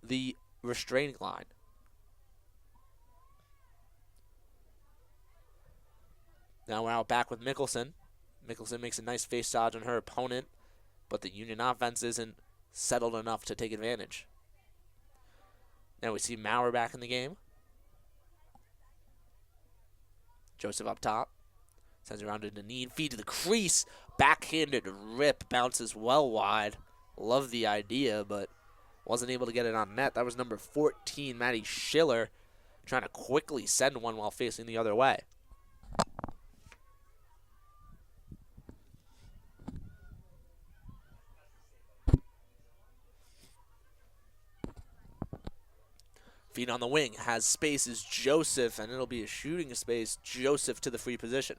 the restraining line. Now we're out back with Mickelson. Mickelson makes a nice face dodge on her opponent, but the Union offense isn't settled enough to take advantage. Now we see Maurer back in the game. Joseph up top. Sends around to Deneen. Feed to the crease. Backhanded rip. Bounces well wide. Love the idea, but wasn't able to get it on net. That was number 14, Maddie Schiller, trying to quickly send one while facing the other way. Feed on the wing, has space is Joseph, and it'll be a shooting space. Joseph to the free position.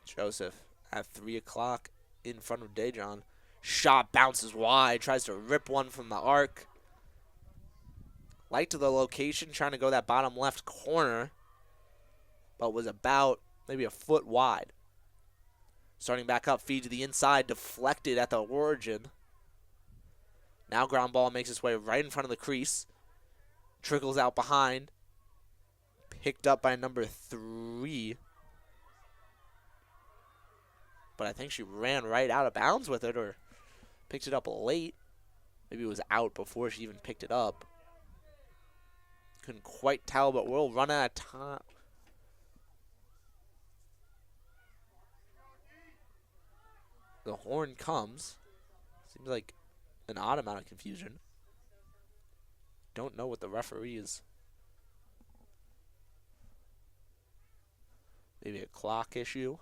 Joseph at 3 o'clock in front of Dejon. Shot bounces wide, tries to rip one from the arc. Light to the location, trying to go that bottom left corner, but was about maybe a foot wide. Starting back up, feed to the inside, deflected at the origin. Now ground ball makes its way right in front of the crease. Trickles out behind. Picked up by number 3. But I think she ran right out of bounds with it, or picked it up late. Maybe it was out before she even picked it up. Couldn't quite tell, but we'll run out of time. The horn comes. Seems like an odd amount of confusion. Don't know what the referee is. Maybe a clock issue.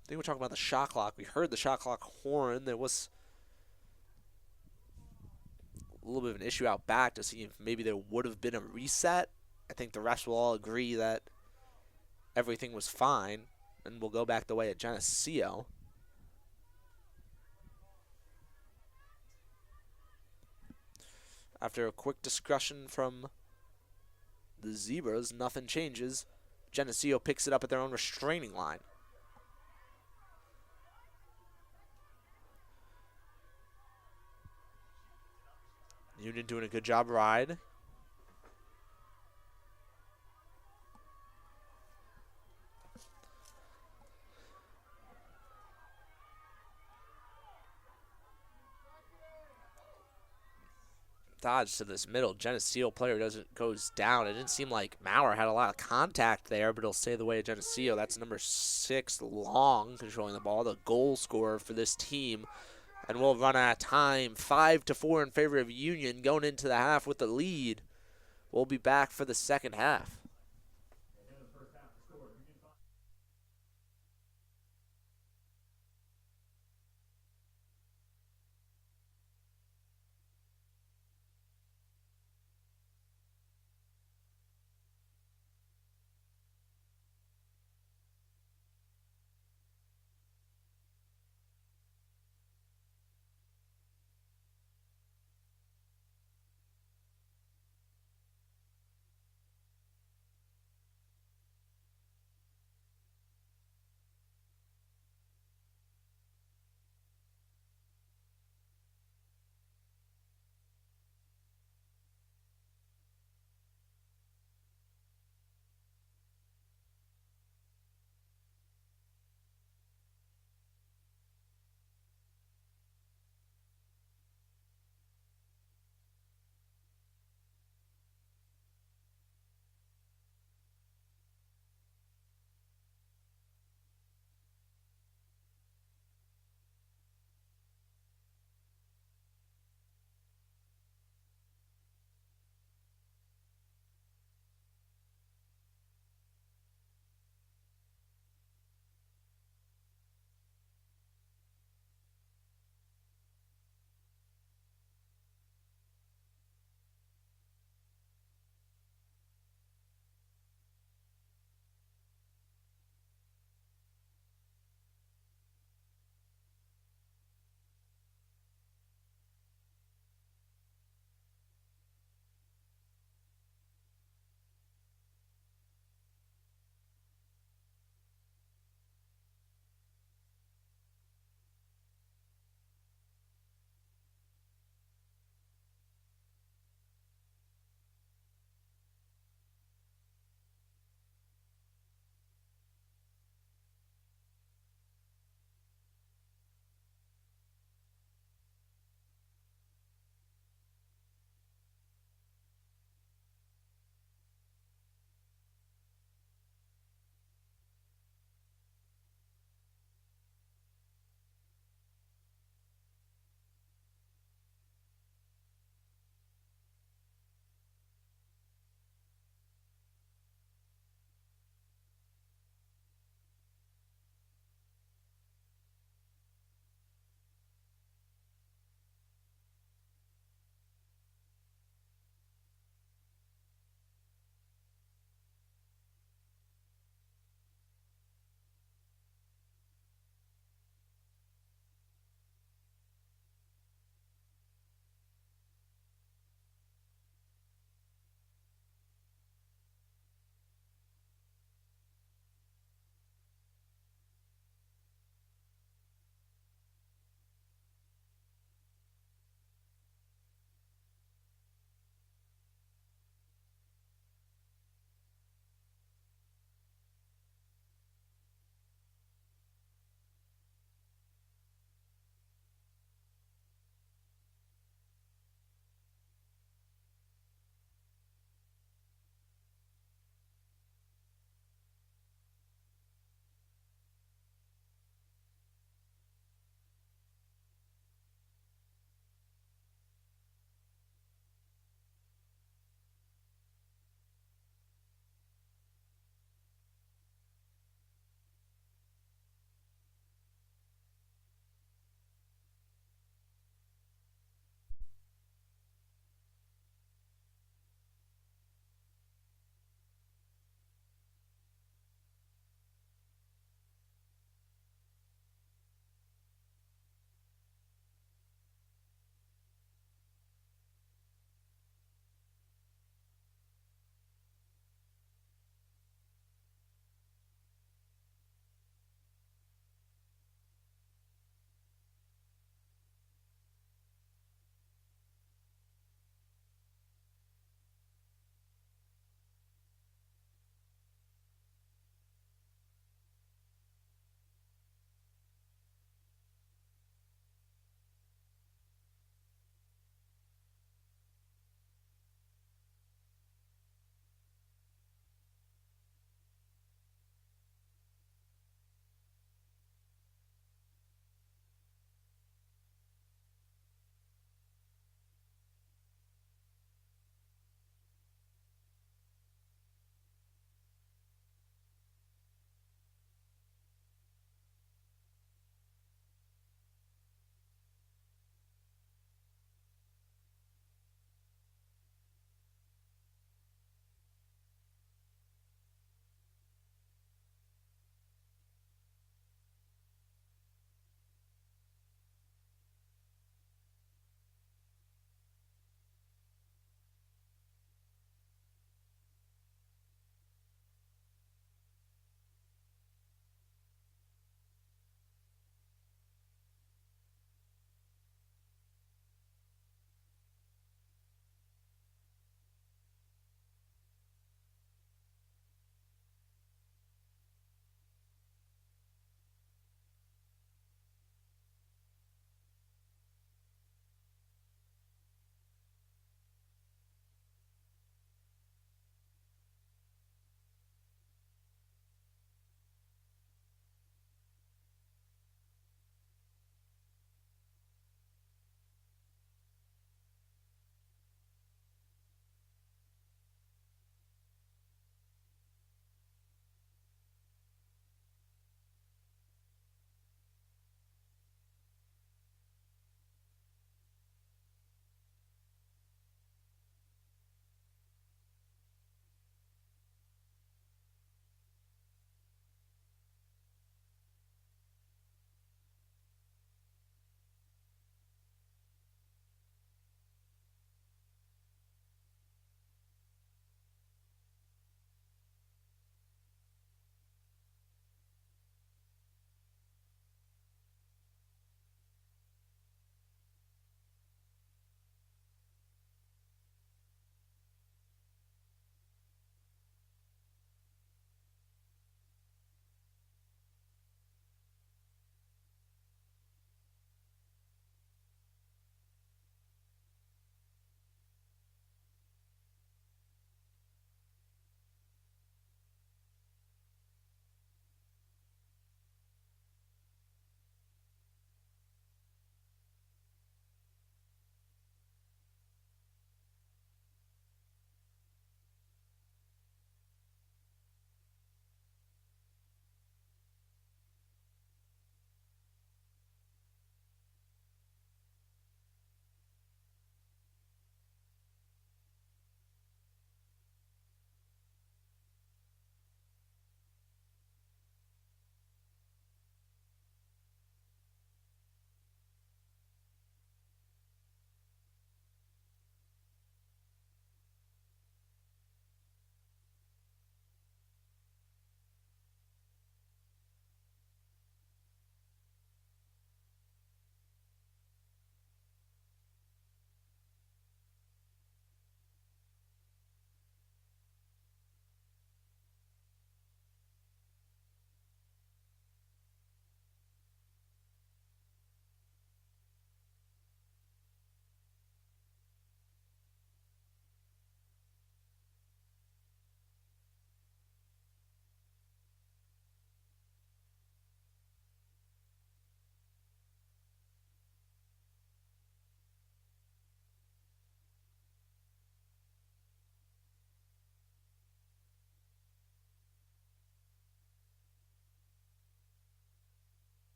I think we're talking about the shot clock. We heard the shot clock horn. There was a little bit of an issue out back to see if maybe there would have been a reset. I think the refs will all agree that everything was fine, and we'll go back the way at Geneseo. After a quick discussion from the Zebras, nothing changes. Geneseo picks it up at their own restraining line. Union doing a good job ride. Dodge to this middle. Geneseo player goes down. It didn't seem like Maurer had a lot of contact there, but he'll stay the way of Geneseo. That's number 6, Long, controlling the ball, the goal scorer for this team. And we'll run out of time. 5-4 in favor of Union going into the half with the lead. We'll be back for the second half.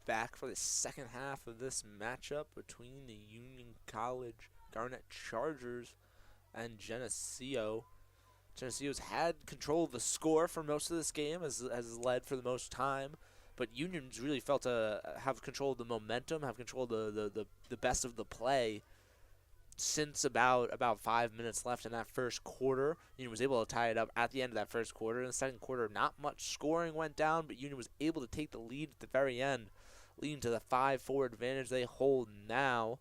back for the second half of this matchup between the Union College Garnet Chargers and Geneseo. Geneseo's had control of the score for most of this game, has led for the most time, but Union's really felt to have control of the momentum, have control of the best of the play since about 5 minutes left in that first quarter. Union was able to tie it up at the end of that first quarter. In the second quarter, not much scoring went down, but Union was able to take the lead at the very end, leading to the 5-4 advantage they hold now.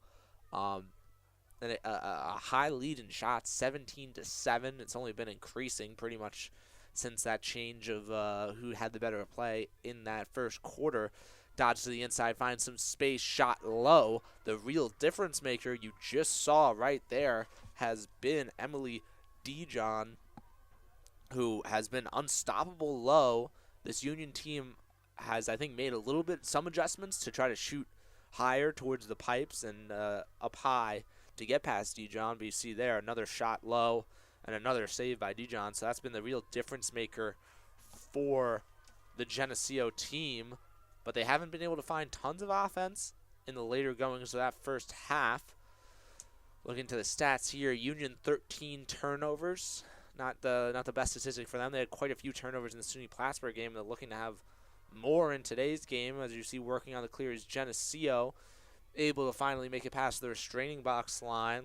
And a high lead in shots, 17-7. It's only been increasing pretty much since that change of who had the better play in that first quarter. Dodge to the inside, finds some space, shot low. The real difference maker you just saw right there has been Emily Dijon, who has been unstoppable low. This Union team has, I think, made some adjustments to try to shoot higher towards the pipes and up high to get past Dijon. But you see there, another shot low and another save by Dijon. So that's been the real difference maker for the Geneseo team. But they haven't been able to find tons of offense in the later goings of that first half. Looking to the stats here, Union 13 turnovers. Not the best statistic for them. They had quite a few turnovers in the SUNY Plattsburgh game. They're looking to have more in today's game. As you see, working on the clear is Geneseo, able to finally make it past the restraining box line.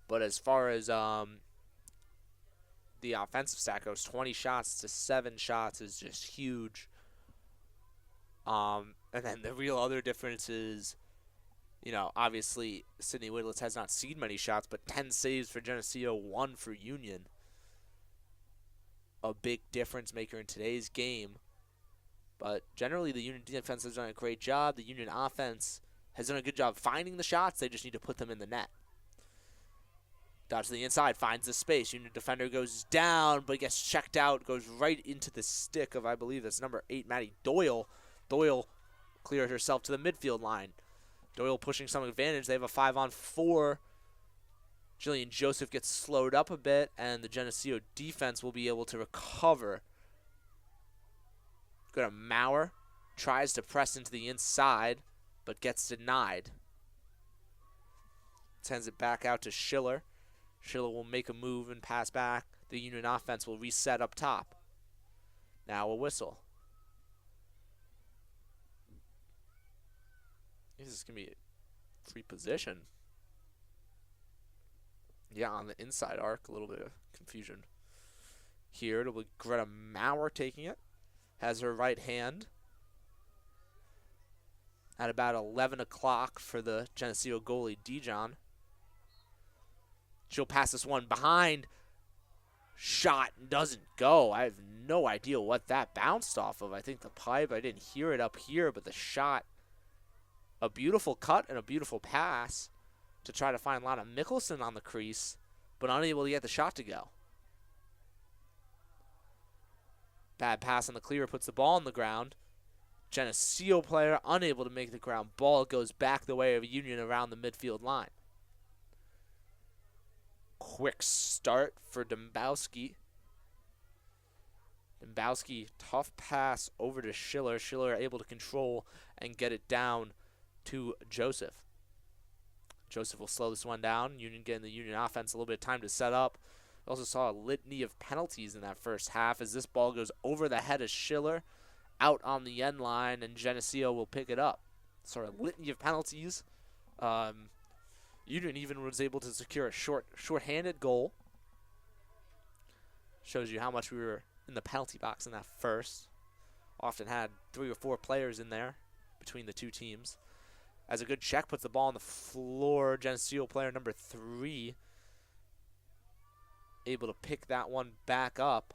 But as far as the offensive stat goes, 20 shots to 7 shots is just huge. And then the real other difference is, obviously Sydney Whitletts has not seen many shots, but 10 saves for Geneseo, 1 for Union. A big difference maker in today's game. But generally, the Union defense has done a great job. The Union offense has done a good job finding the shots. They just need to put them in the net. Dodge to the inside, finds the space. Union defender goes down, but gets checked out, goes right into the stick of, I believe that's number 8, Maddie Doyle. Doyle cleared herself to the midfield line. Doyle pushing some advantage. They have a 5-on-4. Jillian Joseph gets slowed up a bit, and the Geneseo defense will be able to recover. Go to Maurer. Tries to press into the inside, but gets denied. Sends it back out to Schiller. Schiller will make a move and pass back. The Union offense will reset up top. Now a whistle. This is going to be a free position. Yeah, on the inside arc, a little bit of confusion. Here, it'll be Greta Maurer taking it. Has her right hand. At about 11 o'clock for the Geneseo goalie, Dijon. She'll pass this one behind. Shot doesn't go. I have no idea what that bounced off of. I think the pipe, I didn't hear it up here, but the shot, a beautiful cut and a beautiful pass to try to find Lana Mickelson on the crease, but unable to get the shot to go. Bad pass on the clear, puts the ball on the ground. Geneseo player unable to make the ground. Ball goes back the way of Union around the midfield line. Quick start for Dembowski. Dembowski, tough pass over to Schiller. Schiller able to control and get it down to Joseph. Joseph will slow this one down. Union getting the Union offense a little bit of time to set up. Also saw a litany of penalties in that first half as this ball goes over the head of Schiller, out on the end line, and Geneseo will pick it up. So a litany of penalties. Union even was able to secure a short-handed goal. Shows you how much we were in the penalty box in that first. Often had 3 or 4 players in there between the two teams. As a good check, puts the ball on the floor. Geneseo player number 3 able to pick that one back up.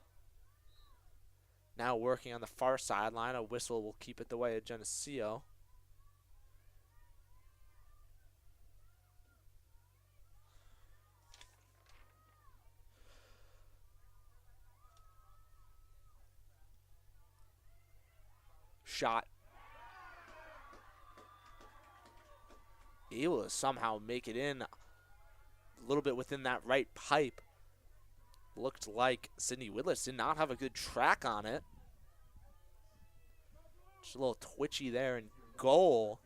Now working on the far sideline. A whistle will keep it the way of Geneseo. Shot. Able to somehow make it in a little bit within that right pipe. Looked like Sydney Whitletts did not have a good track on it. Just a little twitchy there, and goal.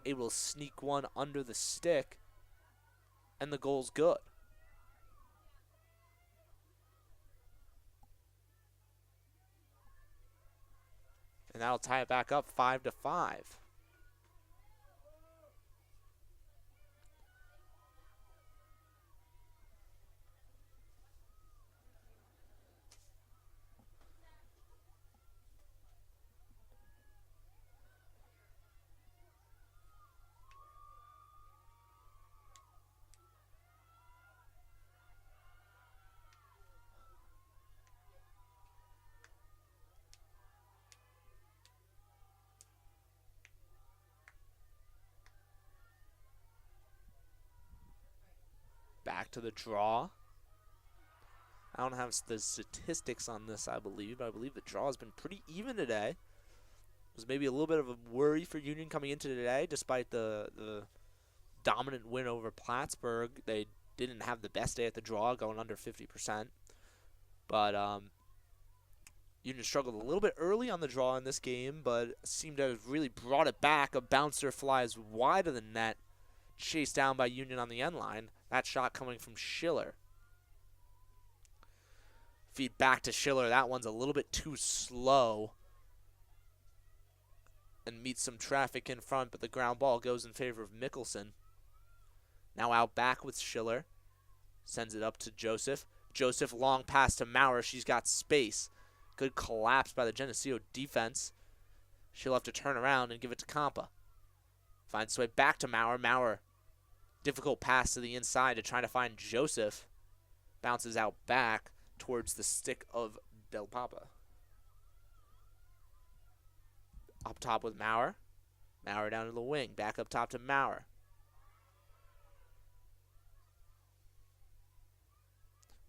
Able to sneak one under the stick, and the goal's good. And that'll tie it back up 5-5. Back to the draw. I don't have the statistics on this, I believe, but I believe the draw has been pretty even today. It was maybe a little bit of a worry for Union coming into today, despite the dominant win over Plattsburgh. They didn't have the best day at the draw, going under 50%. But Union struggled a little bit early on the draw in this game, but seemed to have really brought it back. A bouncer flies wide of the net, chased down by Union on the end line. That shot coming from Schiller. Feed back to Schiller. That one's a little bit too slow and meets some traffic in front, but the ground ball goes in favor of Mickelson. Now out back with Schiller. Sends it up to Joseph. Joseph, long pass to Maurer. She's got space. Good collapse by the Geneseo defense. She'll have to turn around and give it to Compa. Finds its way back to Maurer. Maurer, difficult pass to the inside to try to find Joseph. Bounces out back towards the stick of Del Papa. Up top with Maurer. Maurer down to the wing. Back up top to Maurer.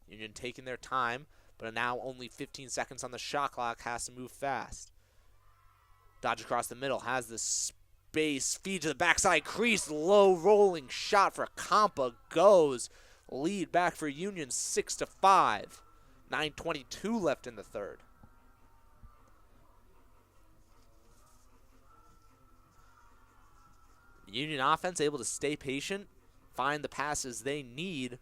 Union taking their time, but now only 15 seconds on the shot clock. Has to move fast. Dodge across the middle. Has the space. Feed to the backside crease. Low rolling shot for Compa. Goes. Lead back for Union 6-5. 9:22 left in the third. Union offense able to stay patient, find the passes they need,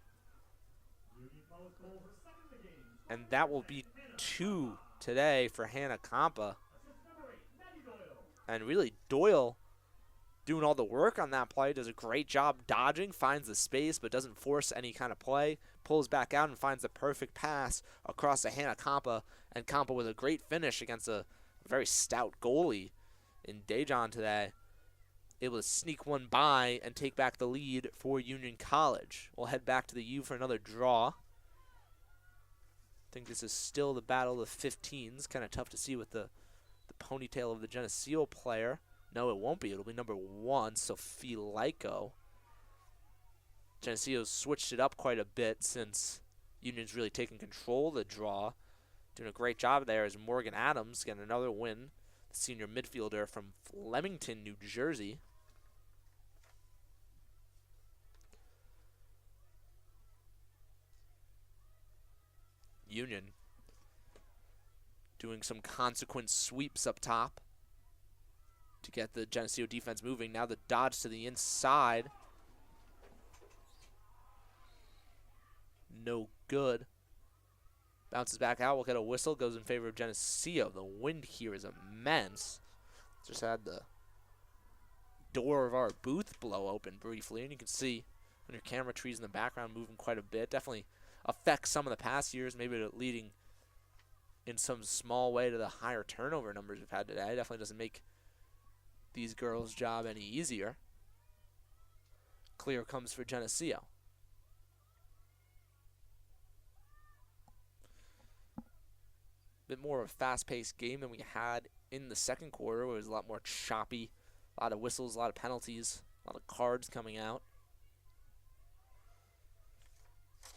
and that will be 2 today for Hannah Compa. And really, Doyle doing all the work on that play, does a great job dodging, finds the space, but doesn't force any kind of play, pulls back out and finds the perfect pass across to Hannah Compa, and Compa with a great finish against a very stout goalie in Dejan today. Able to sneak one by and take back the lead for Union College. We'll head back to the U for another draw. I think this is still the battle of the 15s. Kind of tough to see with the ponytail of the Geneseo player. No, it won't be. It'll be number 1, Sophie Lyko. Geneseo's switched it up quite a bit since Union's really taken control of the draw. Doing a great job there is Morgan Adams getting another win. The senior midfielder from Flemington, New Jersey. Union doing some consequent sweeps up top to get the Geneseo defense moving. Now the dodge to the inside. No good. Bounces back out. We'll get a whistle. Goes in favor of Geneseo. The wind here is immense. Just had the door of our booth blow open briefly, and you can see on your camera trees in the background moving quite a bit. Definitely affects some of the past years, maybe leading in some small way to the higher turnover numbers we've had today. Definitely doesn't make these girls' job any easier. Clear comes for Geneseo. Bit more of a fast-paced game than we had in the second quarter, where it was a lot more choppy, a lot of whistles, a lot of penalties, a lot of cards coming out.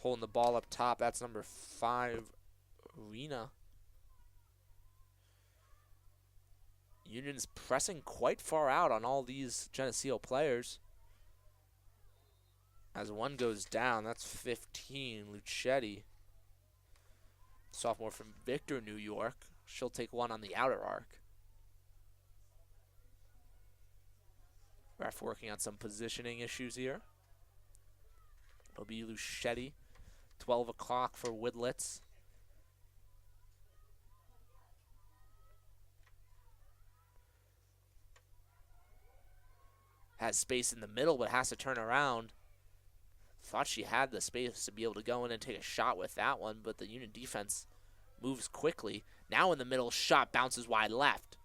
Holding the ball up top, that's number 5, Arena. Union's pressing quite far out on all these Geneseo players. As one goes down, that's 15, Lucetti. Sophomore from Victor, New York. She'll take one on the outer arc. Ref working on some positioning issues here. It'll be Luschetti. 12 o'clock for Woodlets. Has space in the middle, but has to turn around. Thought she had the space to be able to go in and take a shot with that one, but the Union defense moves quickly. Now in the middle, shot bounces wide left.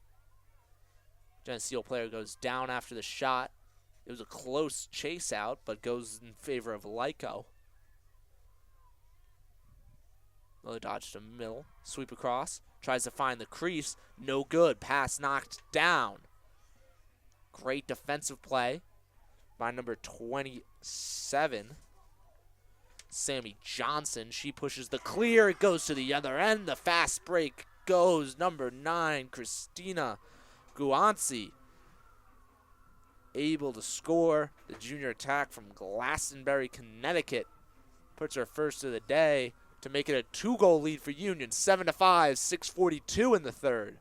Geneseo player goes down after the shot. It was a close chase out, but goes in favor of Lyco. Another dodge to middle. Sweep across. Tries to find the crease. No good. Pass knocked down. Great defensive play by number 27, Sammy Johnson. She pushes the clear. It goes to the other end. The fast break goes number 9, Christina Guanci. Able to score. The junior attack from Glastonbury, Connecticut puts her first of the day to make it a 2-goal lead for Union. 7-5, 6:42 in the third.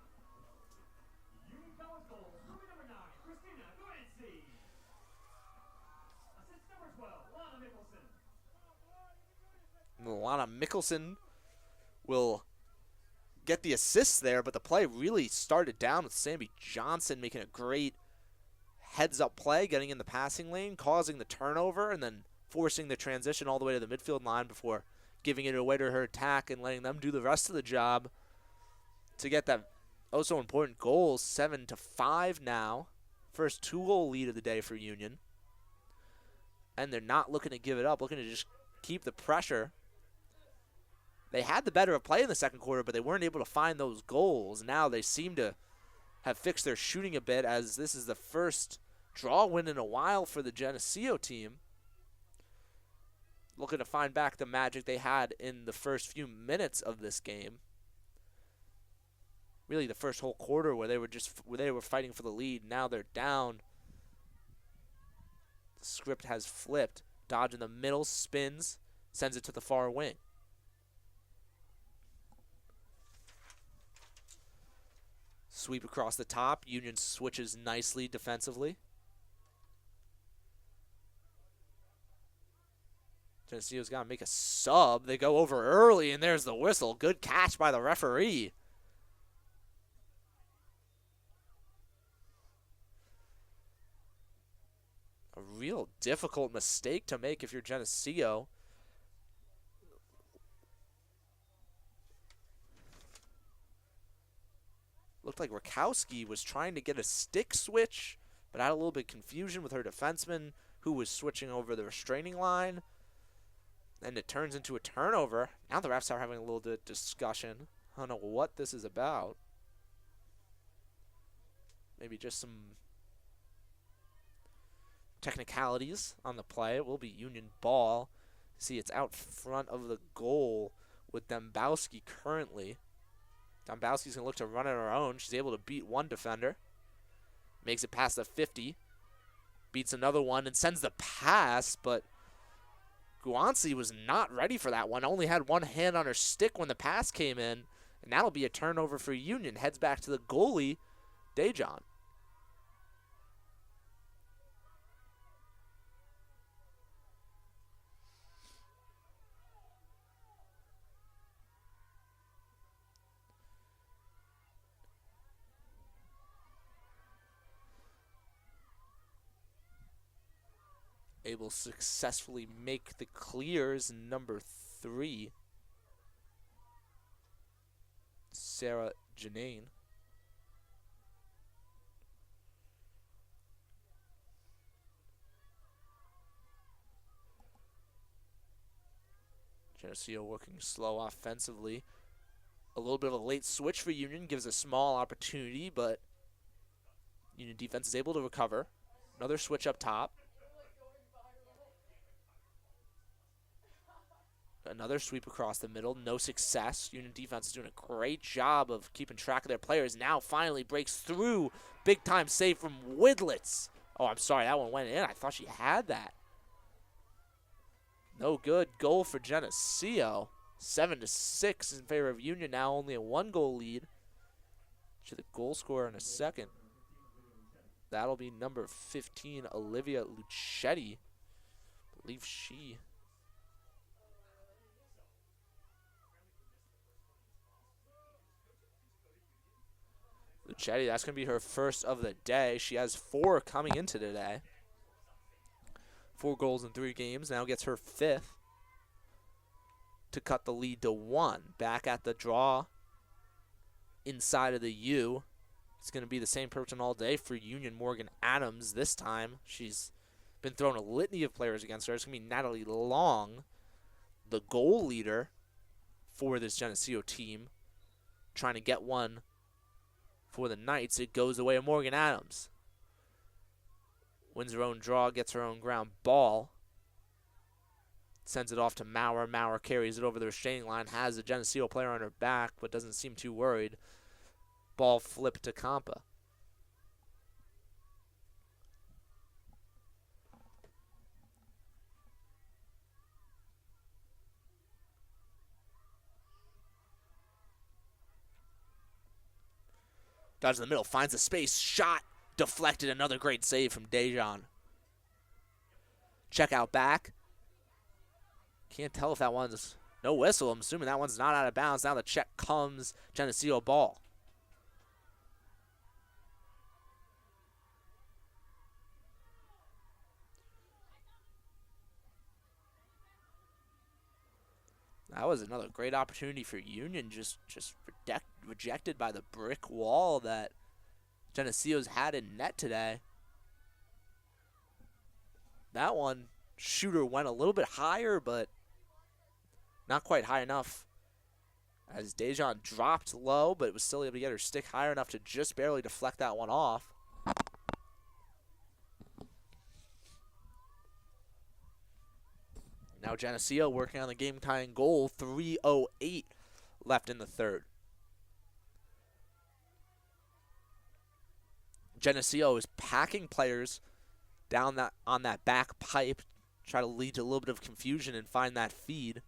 Lana Mickelson will get the assist there, but the play really started down with Sammy Johnson making a great heads-up play, getting in the passing lane, causing the turnover, and then forcing the transition all the way to the midfield line before giving it away to her attack and letting them do the rest of the job to get that oh so important goal. 7-5 now. First 2-goal lead of the day for Union. And they're not looking to give it up, looking to just keep the pressure. They had the better of play in the second quarter, but they weren't able to find those goals. Now they seem to have fixed their shooting a bit, as this is the first draw win in a while for the Geneseo team. Looking to find back the magic they had in the first few minutes of this game. Really the first whole quarter where they were fighting for the lead. Now they're down. The script has flipped. Dodge in the middle, spins, sends it to the far wing. Sweep across the top. Union switches nicely defensively. Geneseo's got to make a sub. They go over early, and there's the whistle. Good catch by the referee. A real difficult mistake to make if you're Geneseo. Looked like Rakowski was trying to get a stick switch, but had a little bit of confusion with her defenseman, who was switching over the restraining line. And it turns into a turnover. Now the refs are having a little bit of discussion. I don't know what this is about. Maybe just some technicalities on the play. It will be Union ball. See, it's out front of the goal with Dembowski currently. Dombrowski's going to look to run on her own. She's able to beat one defender. Makes it past the 50. Beats another one and sends the pass, but Guanci was not ready for that one. Only had one hand on her stick when the pass came in, and that'll be a turnover for Union. Heads back to the goalie, Dejon. Able to successfully make the clears. Number 3, Sarah Janine. Geneseo working slow offensively. A little bit of a late switch for Union gives a small opportunity, but Union defense is able to recover. Another switch up top. Another sweep across the middle, no success. Union defense is doing a great job of keeping track of their players. Now finally breaks through. Big time save from Widlitz. Oh, I'm sorry, that one went in. I thought she had that. No good. Goal for Geneseo. 7-6 in favor of Union. Now only a 1-goal lead. To the goal scorer in a second. That'll be number 15, Olivia Lucetti. I believe she... Lucetti, that's going to be her first of the day. She has 4 coming into today. 4 goals in 3 games. Now gets her 5th to cut the lead to 1. Back at the draw inside of the U. It's going to be the same person all day for Union, Morgan Adams. This time, she's been throwing a litany of players against her. It's going to be Natalie Long, the goal leader for this Geneseo team, trying to get one for the Knights. It goes away to Morgan Adams. Wins her own draw, gets her own ground ball. Sends it off to Maurer. Maurer carries it over the restraining line, has a Geneseo player on her back, but doesn't seem too worried. Ball flipped to Compa. Dodge in the middle, finds a space, shot, deflected, another great save from Dejan. Check out back. Can't tell if that one's, no whistle, I'm assuming that one's not out of bounds. Now the check comes, Geneseo ball. That was another great opportunity for Union, just rejected by the brick wall that Geneseo's had in net today. That one, shooter went a little bit higher, but not quite high enough. As Dejan dropped low, but was still able to get her stick higher enough to just barely deflect that one off. Now Geneseo working on the game-tying goal, 3:08 left in the third. Geneseo is packing players down on that back pipe, try to lead to a little bit of confusion and find that feed.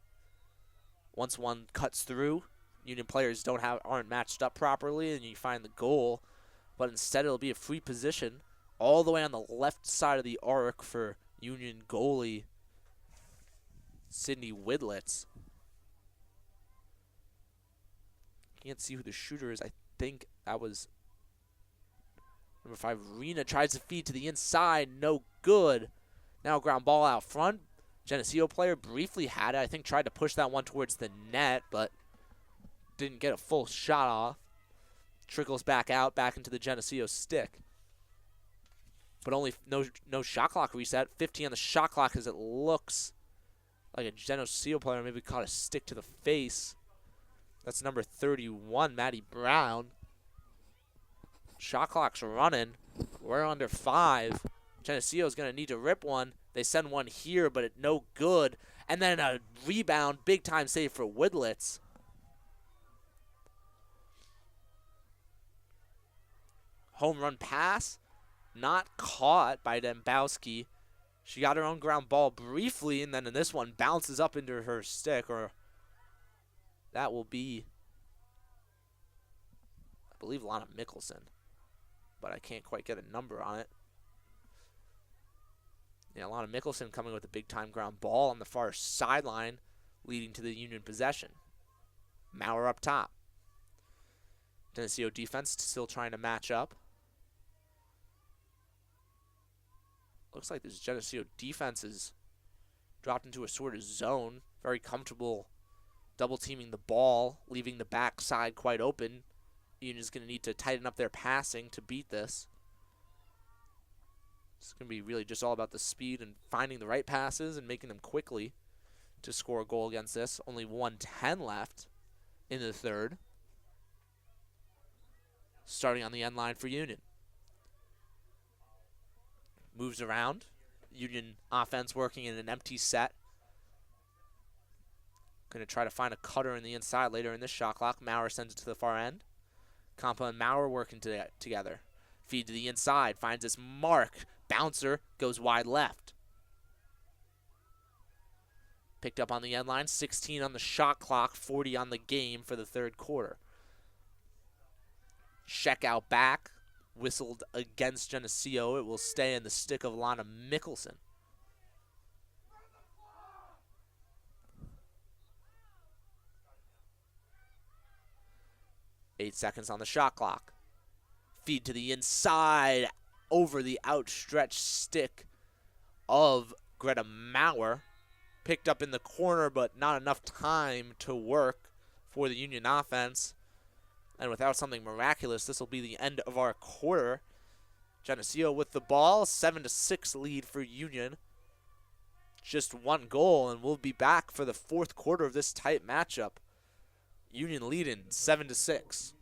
Once one cuts through, Union players aren't matched up properly, and you find the goal. But instead, it'll be a free position all the way on the left side of the arc for Union goalie Sydney Widlitz. Can't see who the shooter is. I think that was number 5. Rena tries to feed to the inside. No good. Now ground ball out front. Geneseo player briefly had it. I think tried to push that one towards the net, but didn't get a full shot off. Trickles back out, back into the Geneseo stick. But only no shot clock reset. 15 on the shot clock as it looks like a Geneseo player maybe caught a stick to the face. That's number 31, Maddie Brown. Shot clock's running. We're under 5. Geneseo's going to need to rip one. They send one here, but it no good. And then a rebound, big-time save for Widlitz. Home run pass, not caught by Dembowski. She got her own ground ball briefly, and then in this one bounces up into her stick, or that will be, I believe, Lana Mickelson, but I can't quite get a number on it. Yeah, Lana Mickelson coming with a big-time ground ball on the far sideline, leading to the Union possession. Maurer up top. Geneseo defense still trying to match up. Looks like this Geneseo defense is dropped into a sort of zone. Very comfortable double-teaming the ball, leaving the back side quite open. Union's going to need to tighten up their passing to beat this. It's going to be really just all about the speed and finding the right passes and making them quickly to score a goal against this. Only 1:10 left in the third. Starting on the end line for Union. Moves around. Union offense working in an empty set. Going to try to find a cutter in the inside later in this shot clock. Maurer sends it to the far end. Compa and Maurer working together. Feed to the inside. Finds this mark. Bouncer goes wide left. Picked up on the end line. 16 on the shot clock. 40 on the game for the third quarter. Check out back. whistled against Geneseo. It will stay in the stick of Lana Mickelson. Eight seconds on the shot clock. Feed to the inside over the outstretched stick of Greta Maurer. Picked up in the corner, but not enough time to work for the Union offense. And without something miraculous, this will be the end of our quarter. Geneseo with the ball, 7-6 lead for Union. Just one goal, and we'll be back for the fourth quarter of this tight matchup. Union leading 7-6.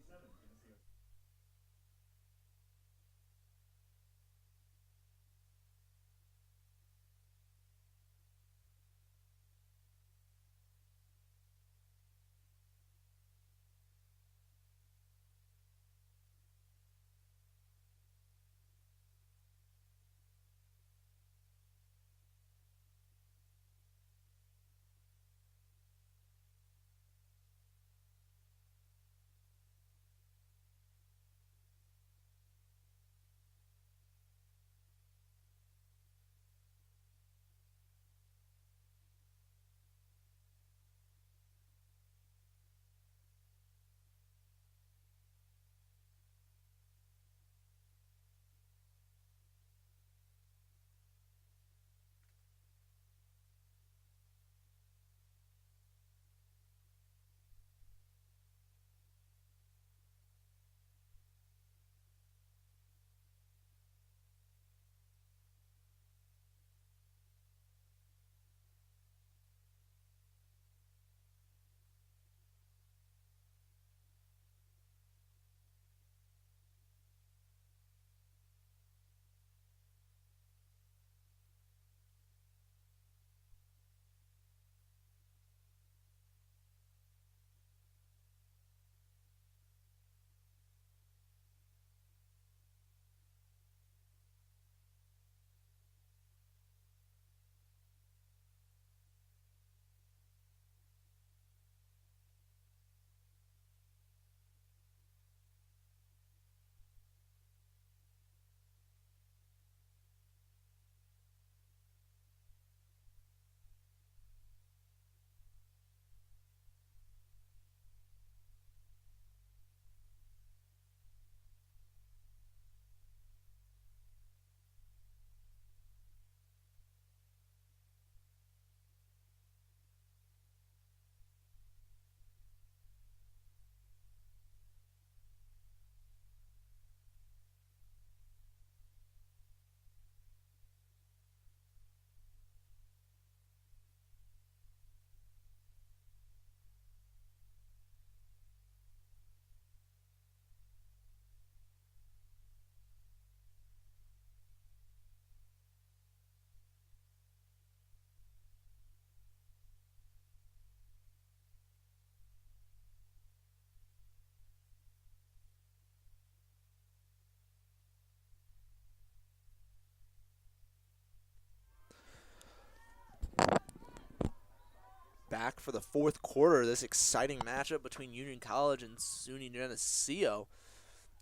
Back for the fourth quarter, this exciting matchup between Union College and SUNY Geneseo.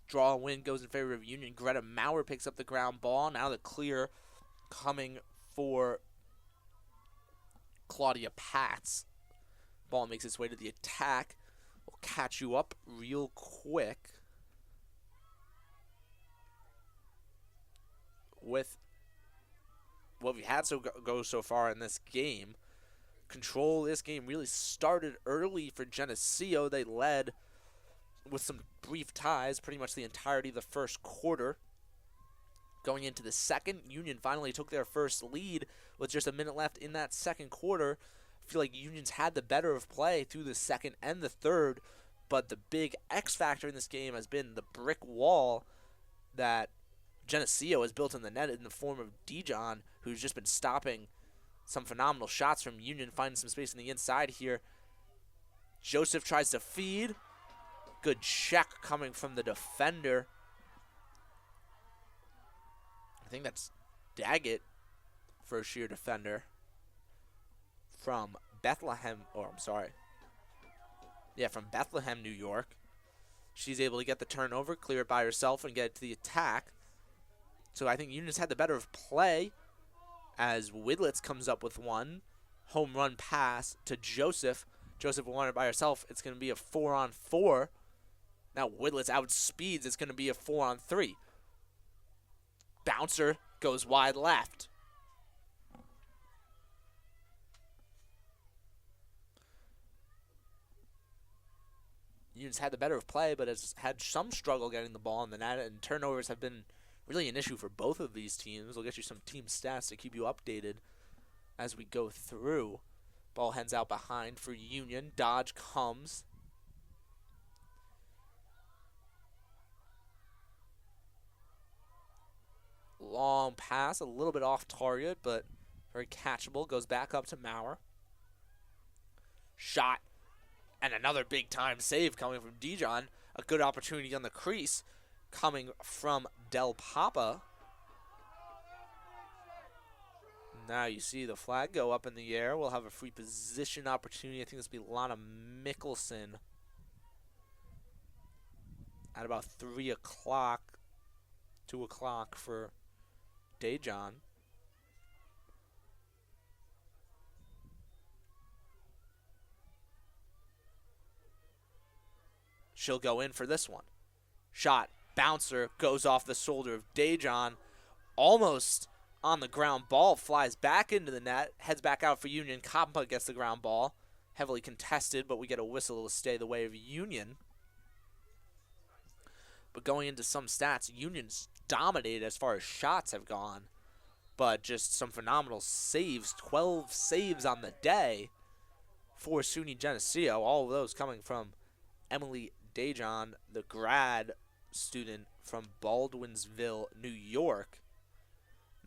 Draw and win goes in favor of Union. Greta Maurer picks up the ground ball. Now the clear coming for Claudia Patz. Ball makes its way to the attack. We'll catch you up real quick with what we've had go so far in this game. Control of this game really started early for Geneseo. They led with some brief ties pretty much the entirety of the first quarter. Going into the second, Union finally took their first lead with just a minute left in that second quarter. I feel like Union's had the better of play through the second and the third, but the big X factor in this game has been the brick wall that Geneseo has built in the net in the form of Dijon, who's just been stopping some phenomenal shots from Union, finding some space on the inside here. Joseph tries to feed. Good check coming from the defender. I think that's Daggett, first year defender from Bethlehem, from Bethlehem, New York. She's able to get the turnover, clear it by herself, and get it to the attack. So I think Union's had the better of play as Widlitz comes up with one. Home run pass to Joseph. Joseph will want it by herself. It's going to be a 4-on-4. Now Widlitz outspeeds. It's going to be a 4-on-3. Bouncer goes wide left. Union's had the better of play, but has had some struggle getting the ball in the net, and turnovers have been really an issue for both of these teams. We'll get you some team stats to keep you updated as we go through. Ball heads out behind for Union. Dodge comes. Long pass, a little bit off target, but very catchable. Goes back up to Maurer. Shot. And another big-time save coming from Dijon. A good opportunity on the crease coming from Del Papa. Now you see the flag go up in the air. We'll have a free position opportunity. I think this will be Lana Mickelson at about 3 o'clock, 2 o'clock for Dijon. She'll go in for this one. Shot, bouncer, goes off the shoulder of Dijon. Almost on the ground ball, flies back into the net, heads back out for Union. Kampa gets the ground ball. Heavily contested, but we get a whistle to stay the way of Union. But going into some stats, Union's dominated as far as shots have gone. But just some phenomenal saves. 12 saves on the day for SUNY Geneseo. All of those coming from Emily Dijon, the grad student from Baldwinsville, New York.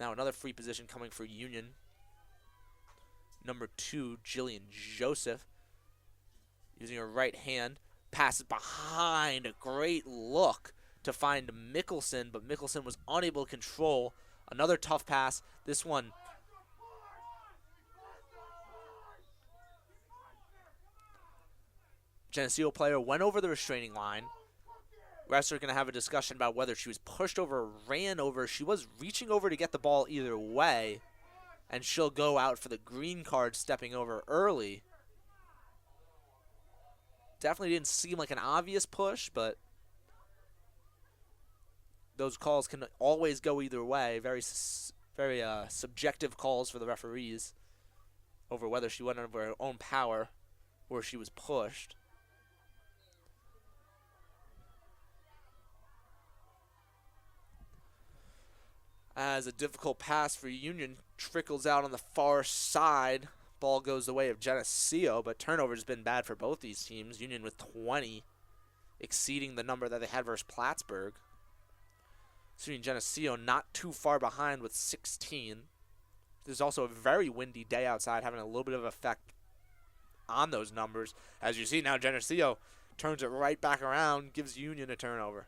Now another free position coming for Union. Number 2, Jillian Joseph. Using her right hand. Passes behind. A great look to find Mickelson, but Mickelson was unable to control. Another tough pass. This one Geneseo player went over the restraining line. Refs are going to have a discussion about whether she was pushed over or ran over. She was reaching over to get the ball either way, and she'll go out for the green card, stepping over early. Definitely didn't seem like an obvious push, but those calls can always go either way. Very subjective calls for the referees over whether she went over her own power or she was pushed. As a difficult pass for Union trickles out on the far side. Ball goes the way of Geneseo, but turnover's been bad for both these teams. Union with 20, exceeding the number that they had versus Plattsburgh. SUNY Geneseo not too far behind with 16. There's also a very windy day outside, having a little bit of effect on those numbers. As you see now, Geneseo turns it right back around, gives Union a turnover.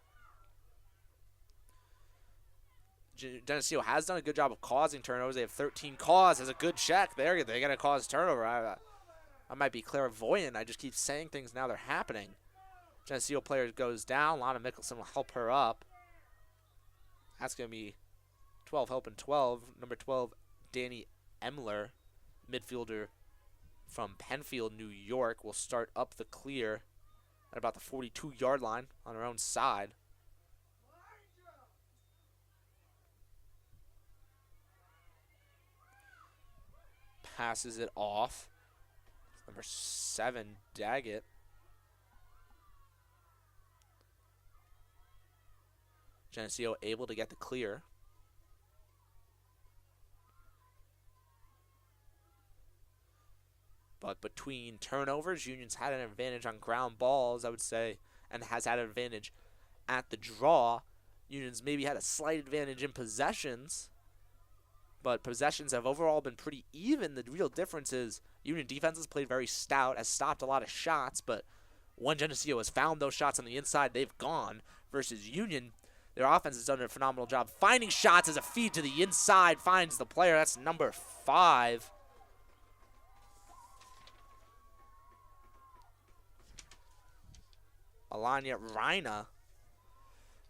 Geneseo has done a good job of causing turnovers. They have 13 cause. Has a good check there. They're going to cause turnover. I might be clairvoyant. I just keep saying things now they're happening. Geneseo player goes down. Lana Mickelson will help her up. That's going to be 12 helping 12. Number 12, Danny Emler, midfielder from Penfield, New York, will start up the clear at about the 42-yard line on her own side. Passes it off. Number 7, Daggett. Geneseo able to get the clear. But between turnovers, Union's had an advantage on ground balls, I would say, and has had an advantage at the draw. Union's maybe had a slight advantage in possessions, but possessions have overall been pretty even. The real difference is Union defense has played very stout, has stopped a lot of shots, but when Geneseo has found those shots on the inside, they've gone. Versus Union, their offense has done a phenomenal job finding shots as a feed to the inside, finds the player. That's number 5. Alanya Reina,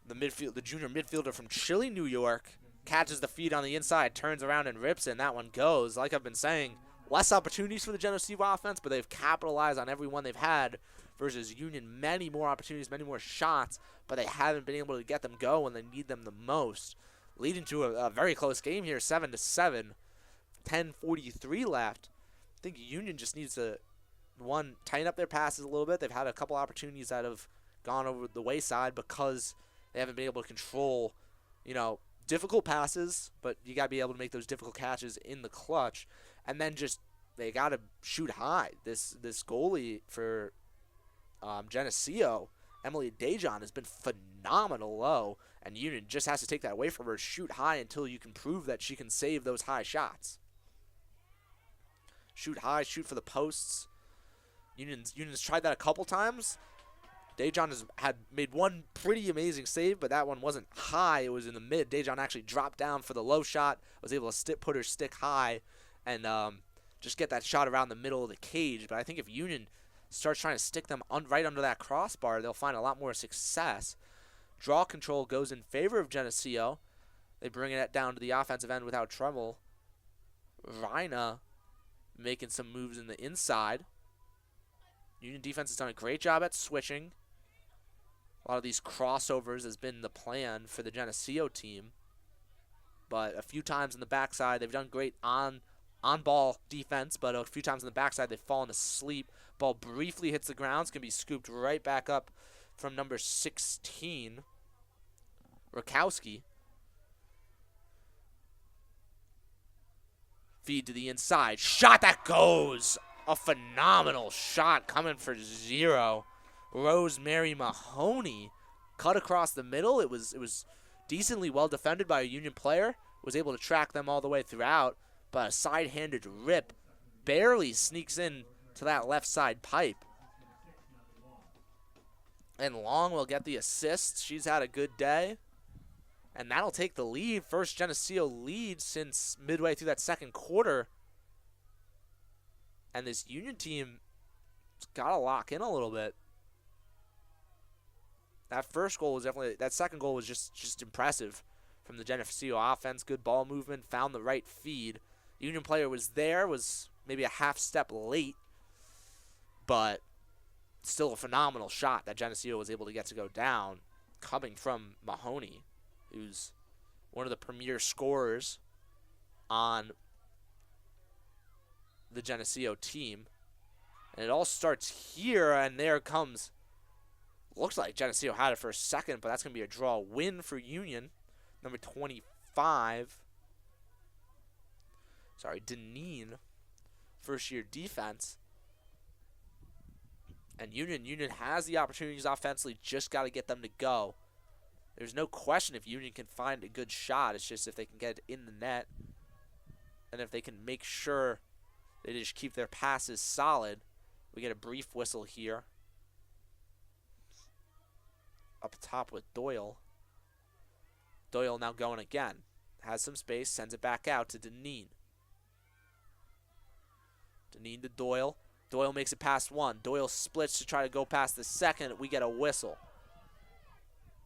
the junior midfielder from Chile, New York, catches the feed on the inside, turns around and rips it, and that one goes. Like I've been saying, less opportunities for the Geneseo offense, but they've capitalized on every one they've had versus Union. Many more opportunities, many more shots, but they haven't been able to get them go when they need them the most. Leading to a very close game here, 7-7, 10:43 left. I think Union just needs to, one, tighten up their passes a little bit. They've had a couple opportunities that have gone over the wayside because they haven't been able to control, difficult passes, but you got to be able to make those difficult catches in the clutch. And then just, they got to shoot high. This goalie for Geneseo, Emily Dejan, has been phenomenal low, and Union just has to take that away from her, shoot high until you can prove that she can save those high shots. Shoot high, shoot for the posts. Union's tried that a couple times. Dejan had made one pretty amazing save, but that one wasn't high. It was in the mid. Dejan actually dropped down for the low shot, was able to put her stick high, and just get that shot around the middle of the cage. But I think if Union starts trying to stick them right under that crossbar, they'll find a lot more success. Draw control goes in favor of Geneseo. They bring it down to the offensive end without trouble. Reina making some moves in the inside. Union defense has done a great job at switching. A lot of these crossovers has been the plan for the Geneseo team. But a few times in the backside, they've done great on-ball defense, but a few times in the backside, they've fallen asleep. Ball briefly hits the ground. It's going to be scooped right back up from number 16, Rakowski. Feed to the inside. Shot that goes. A phenomenal shot coming for 0. Rosemary Mahoney cut across the middle. It was decently well defended by a Union player. Was able to track them all the way throughout, but a side-handed rip barely sneaks in to that left side pipe. And Long will get the assist. She's had a good day. And that'll take the lead. First Geneseo lead since midway through that second quarter. And this Union team has got to lock in a little bit. That second goal was just impressive from the Geneseo offense. Good ball movement, found the right feed. The Union player was there, was maybe a half step late, but still a phenomenal shot that Geneseo was able to get to go down, coming from Mahoney, who's one of the premier scorers on the Geneseo team. And it all starts here, and there comes, looks like Geneseo had it for a second, but that's going to be a draw win for Union. Number 25. Deneen, first-year defense. And Union has the opportunities offensively, just got to get them to go. There's no question if Union can find a good shot. It's just if they can get it in the net and if they can make sure they just keep their passes solid. We get a brief whistle here. Up top with Doyle. Doyle now going again. Has some space, sends it back out to Deneen. Deneen to Doyle. Doyle makes it past one. Doyle splits to try to go past the second. We get a whistle.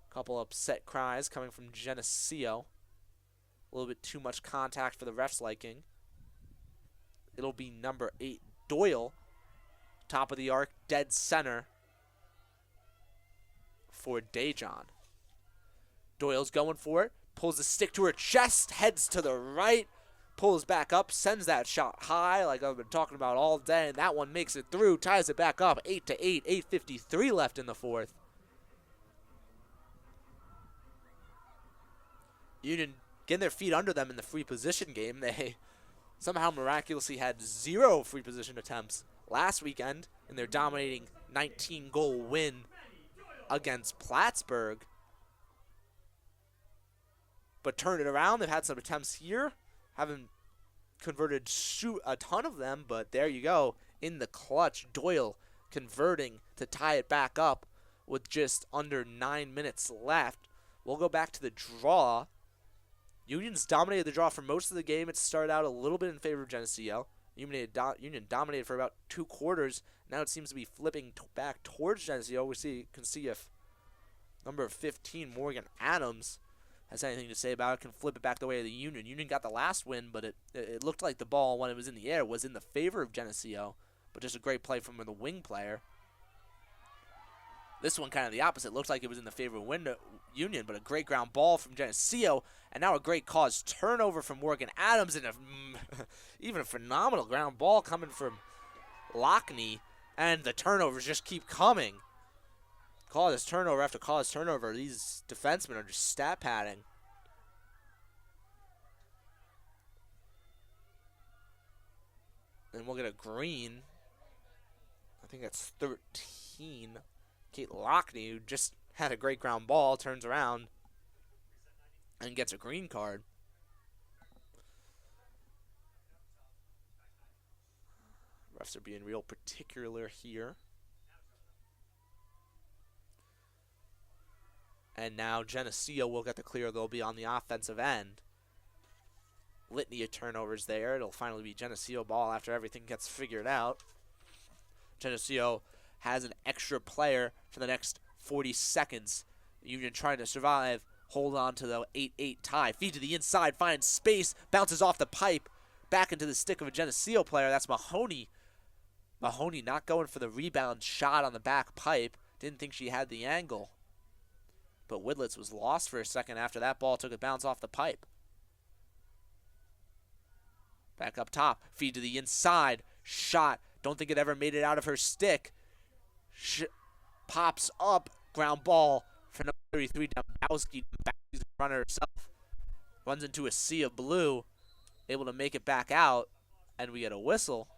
Couple upset cries coming from Geneseo. A little bit too much contact for the ref's liking. It'll be number 8, Doyle. Top of the arc, dead center for Dejan. Doyle's going for it. Pulls the stick to her chest, heads to the right. Pulls back up, sends that shot high like I've been talking about all day, and that one makes it through, ties it back up, 8-8, 8:53 left in the fourth. Union getting their feet under them in the free position game. They somehow miraculously had 0 free position attempts last weekend in their dominating 19-goal win against Plattsburgh. But turned it around. They've had some attempts here. Haven't converted a ton of them, but there you go. In the clutch, Doyle converting to tie it back up with just under 9 minutes left. We'll go back to the draw. Union's dominated the draw for most of the game. It started out a little bit in favor of Geneseo. Union dominated for about 2 quarters. Now it seems to be flipping back towards Geneseo. Can see if number 15, Morgan Adams, has anything to say about it. Can flip it back the way of the Union. Union got the last win, but it looked like the ball, when it was in the air, was in the favor of Geneseo. But just a great play from the wing player. This one kind of the opposite. Looked like it was in the favor of Union, but a great ground ball from Geneseo. And now a great cause turnover from Morgan Adams, and even a phenomenal ground ball coming from Lockney. And the turnovers just keep coming. Cause turnover after cause turnover. These defensemen are just stat padding. And we'll get a green. I think that's 13. Kate Lockney, who just had a great ground ball, turns around and gets a green card. Refs are being real particular here. And now Geneseo will get the clear. They'll be on the offensive end. Litany of turnovers there. It'll finally be Geneseo ball after everything gets figured out. Geneseo has an extra player for the next 40 seconds. Union trying to survive. Hold on to the 8-8 tie. Feed to the inside. Finds space. Bounces off the pipe. Back into the stick of a Geneseo player. That's Mahoney. Mahoney not going for the rebound shot on the back pipe. Didn't think she had the angle. But Widlitz was lost for a second after that ball took a bounce off the pipe. Back up top. Feed to the inside. Shot. Don't think it ever made it out of her stick. Pops up. Ground ball for number 33, Dombrowski. Dombrowski's the runner herself. Runs into a sea of blue. Able to make it back out. And we get a whistle.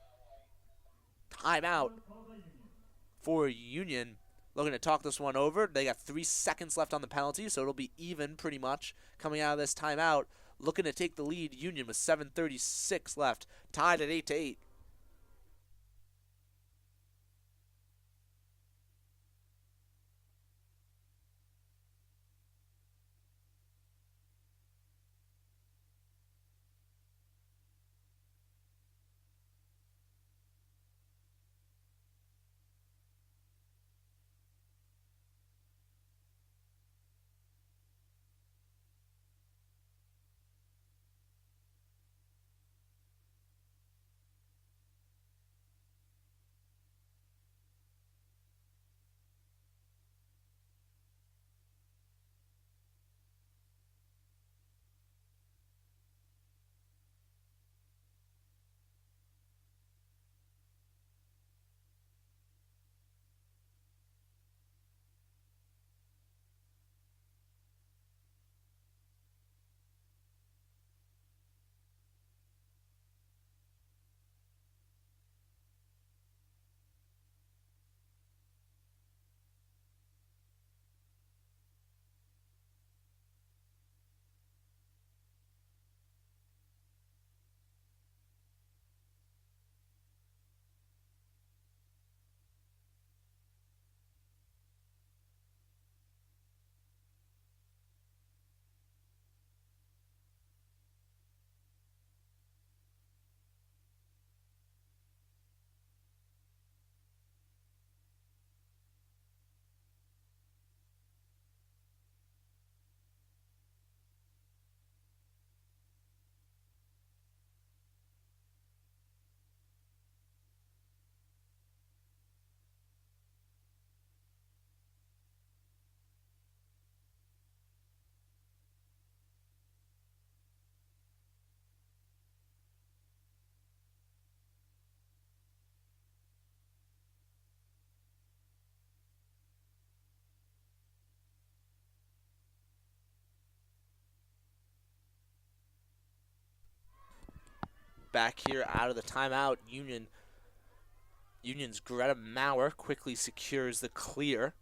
Timeout for Union. Looking to talk this one over. They got 3 seconds left on the penalty, so it'll be even pretty much coming out of this timeout. Looking to take the lead, Union, with 7:36 left. Tied at 8-8. Back here out of the timeout, Union's Greta Maurer quickly secures the clear.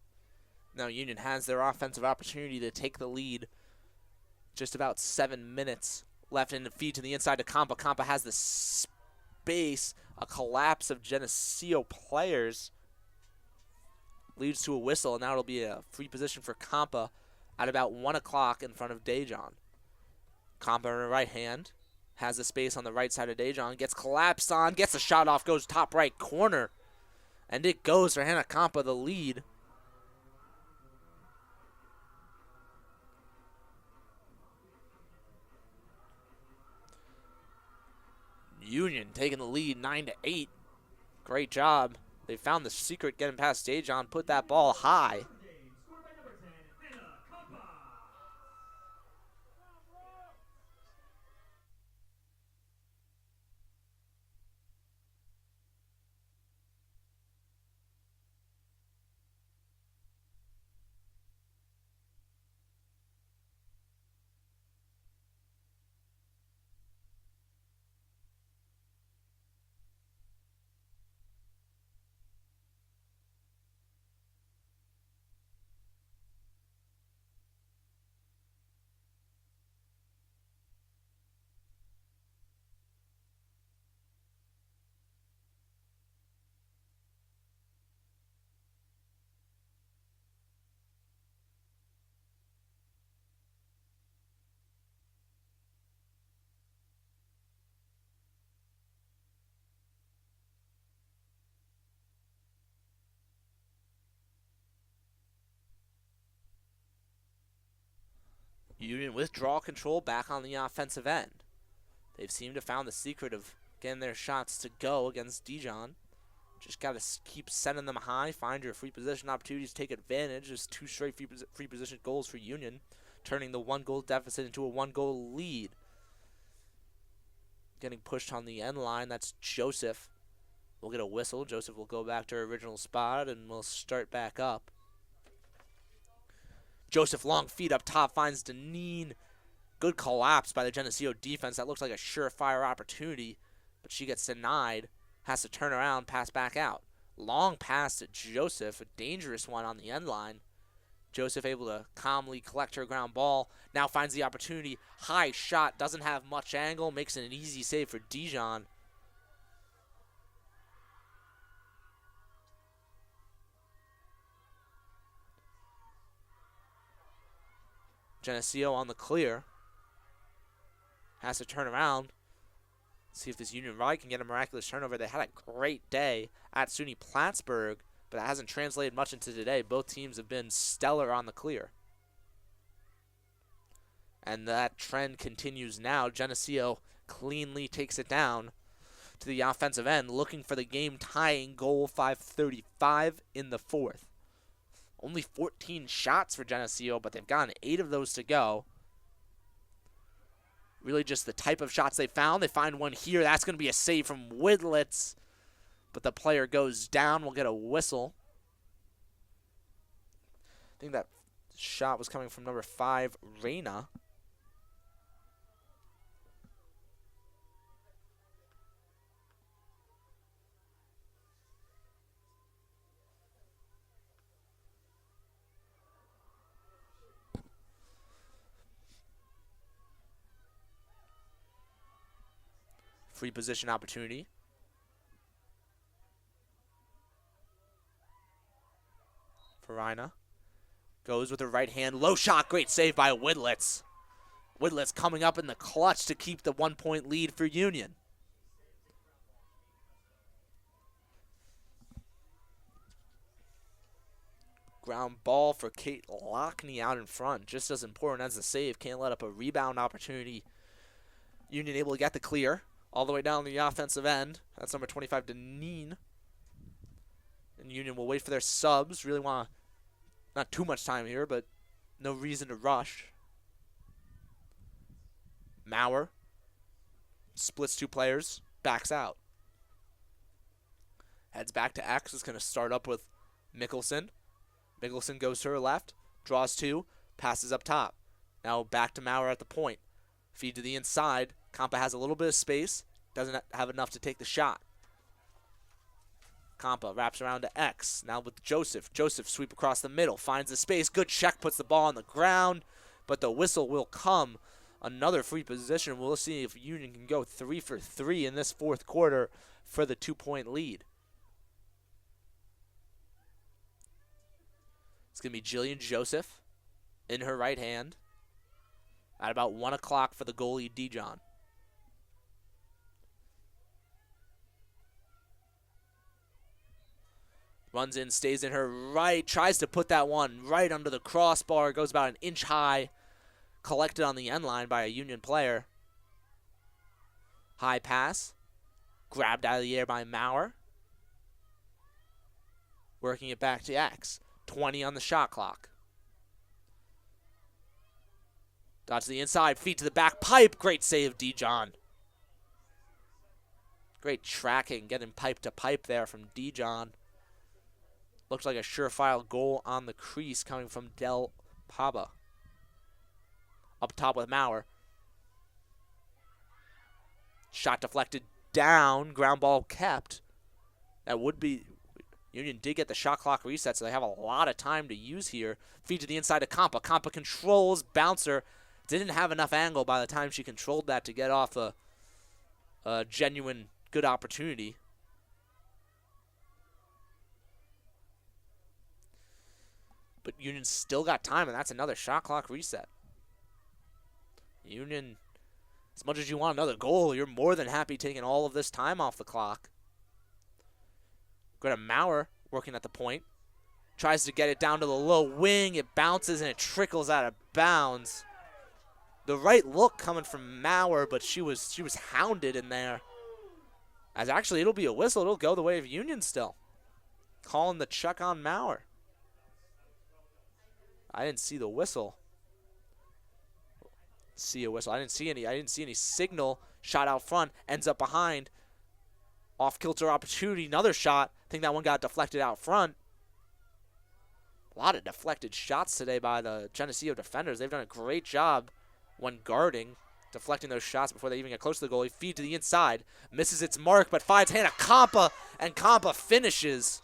Now Union has their offensive opportunity to take the lead. Just about 7 minutes left in the feed to the inside to Compa. Compa has the space. A collapse of Geneseo players leads to a whistle, and now it'll be a free position for Compa at about 1 o'clock in front of Dejan. Compa in her right hand Has the space on the right side of Dejan. Gets collapsed on. Gets the shot off. Goes top right corner. And it goes for Hannah Compa, the lead. Union taking the lead 9-8. Great job. They found the secret getting past Dejan. Put that ball high. Union with draw control back on the offensive end. They've seemed to have found the secret of getting their shots to go against Dijon. Just got to keep sending them high, find your free position opportunities, take advantage. There's 2 straight free position goals for Union, turning the 1-goal deficit into a 1-goal lead. Getting pushed on the end line, that's Joseph. We'll get a whistle. Joseph will go back to her original spot, and we'll start back up. Joseph, long feet up top, finds Deneen. Good collapse by the Geneseo defense. That looks like a surefire opportunity, but she gets denied. Has to turn around, pass back out. Long pass to Joseph, a dangerous one on the end line. Joseph able to calmly collect her ground ball. Now finds the opportunity. High shot, doesn't have much angle, makes it an easy save for Dijon. Geneseo on the clear. Has to turn around. See if this Union Rye can get a miraculous turnover. They had a great day at SUNY Plattsburgh, but that hasn't translated much into today. Both teams have been stellar on the clear. And that trend continues now. Geneseo cleanly takes it down to the offensive end, looking for the game-tying goal, 5:35 in the 4th. Only 14 shots for Geneseo, but they've gotten 8 of those to go. Really just the type of shots they found. They find one here. That's going to be a save from Widlitz, but the player goes down. We'll get a whistle. I think that shot was coming from number 5, Reyna. Free position opportunity. Farina goes with her right hand. Low shot. Great save by Widlitz. Widlitz coming up in the clutch to keep the 1-point lead for Union. Ground ball for Kate Lockney out in front. Just as important as the save. Can't let up a rebound opportunity. Union able to get the clear. All the way down the offensive end. That's number 25, Deneen. And Union will wait for their subs. Really want to, not too much time here, but no reason to rush. Maurer splits 2 players, backs out. Heads back to X. Is going to start up with Mickelson. Mickelson goes to her left, draws 2, passes up top. Now back to Maurer at the point. Feed to the inside. Compa has a little bit of space. Doesn't have enough to take the shot. Compa wraps around to X. Now with Joseph. Joseph sweep across the middle. Finds the space. Good check. Puts the ball on the ground. But the whistle will come. Another free position. We'll see if Union can go 3 for 3 in this 4th quarter for the 2-point lead. It's going to be Jillian Joseph in her right hand. At about 1 o'clock for the goalie, Dijon. Runs in, stays in her right, tries to put that one right under the crossbar, goes about an inch high, collected on the end line by a Union player. High pass, grabbed out of the air by Maurer. Working it back to X. 20 on the shot clock. Dodge to the inside, feet to the back pipe. Great save, Dijon. Great tracking, getting pipe to pipe there from Dijon. Looks like a surefire goal on the crease coming from Del Paba. Up top with Maurer. Shot deflected down, ground ball kept. That would be, Union did get the shot clock reset, so they have a lot of time to use here. Feed to the inside of Compa. Compa controls, bouncer. Didn't have enough angle by the time she controlled that to get off a genuine good opportunity. But Union still got time, and that's another shot clock reset. Union, as much as you want another goal, you're more than happy taking all of this time off the clock. Greta Maurer working at the point. Tries to get it down to the low wing. It bounces and it trickles out of bounds. The right look coming from Maurer, but she was hounded in there. As actually, it'll be a whistle. It'll go the way of Union still. Calling the chuck on Maurer. I didn't see the whistle. See a whistle. I didn't see any signal. Shot out front. Ends up behind. Off kilter opportunity. Another shot. I think that one got deflected out front. A lot of deflected shots today by the Geneseo defenders. They've done a great job when guarding, deflecting those shots before they even get close to the goalie. Feed to the inside. Misses its mark, but finds Hannah Compa, and Compa finishes.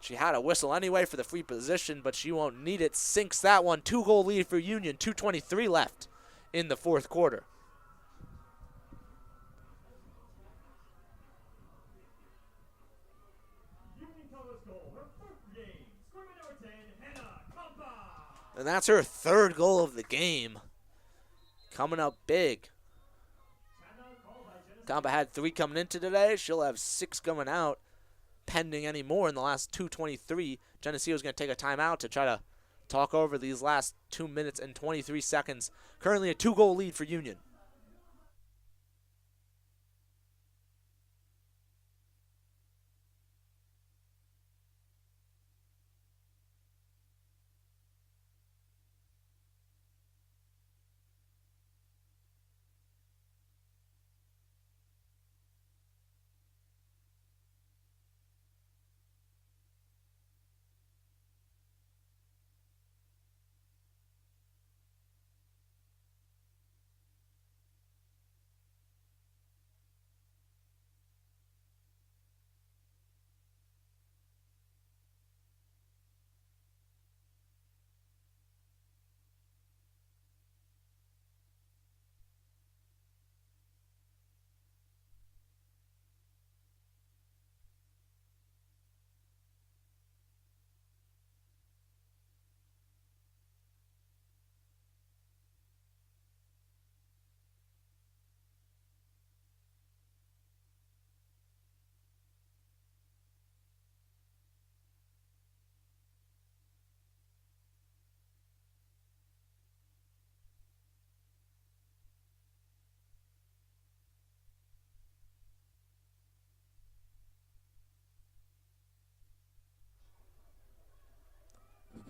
She had a whistle anyway for the free position, but she won't need it. Sinks that one. 2-goal lead for Union. 2:23 left in the fourth quarter. And that's her third goal of the game. Coming up big. Compa had 3 coming into today. She'll have 6 coming out. Pending any more in the last 2:23. Geneseo is going to take a timeout to try to talk over these last 2 minutes and 23 seconds. Currently a 2-goal lead for Union.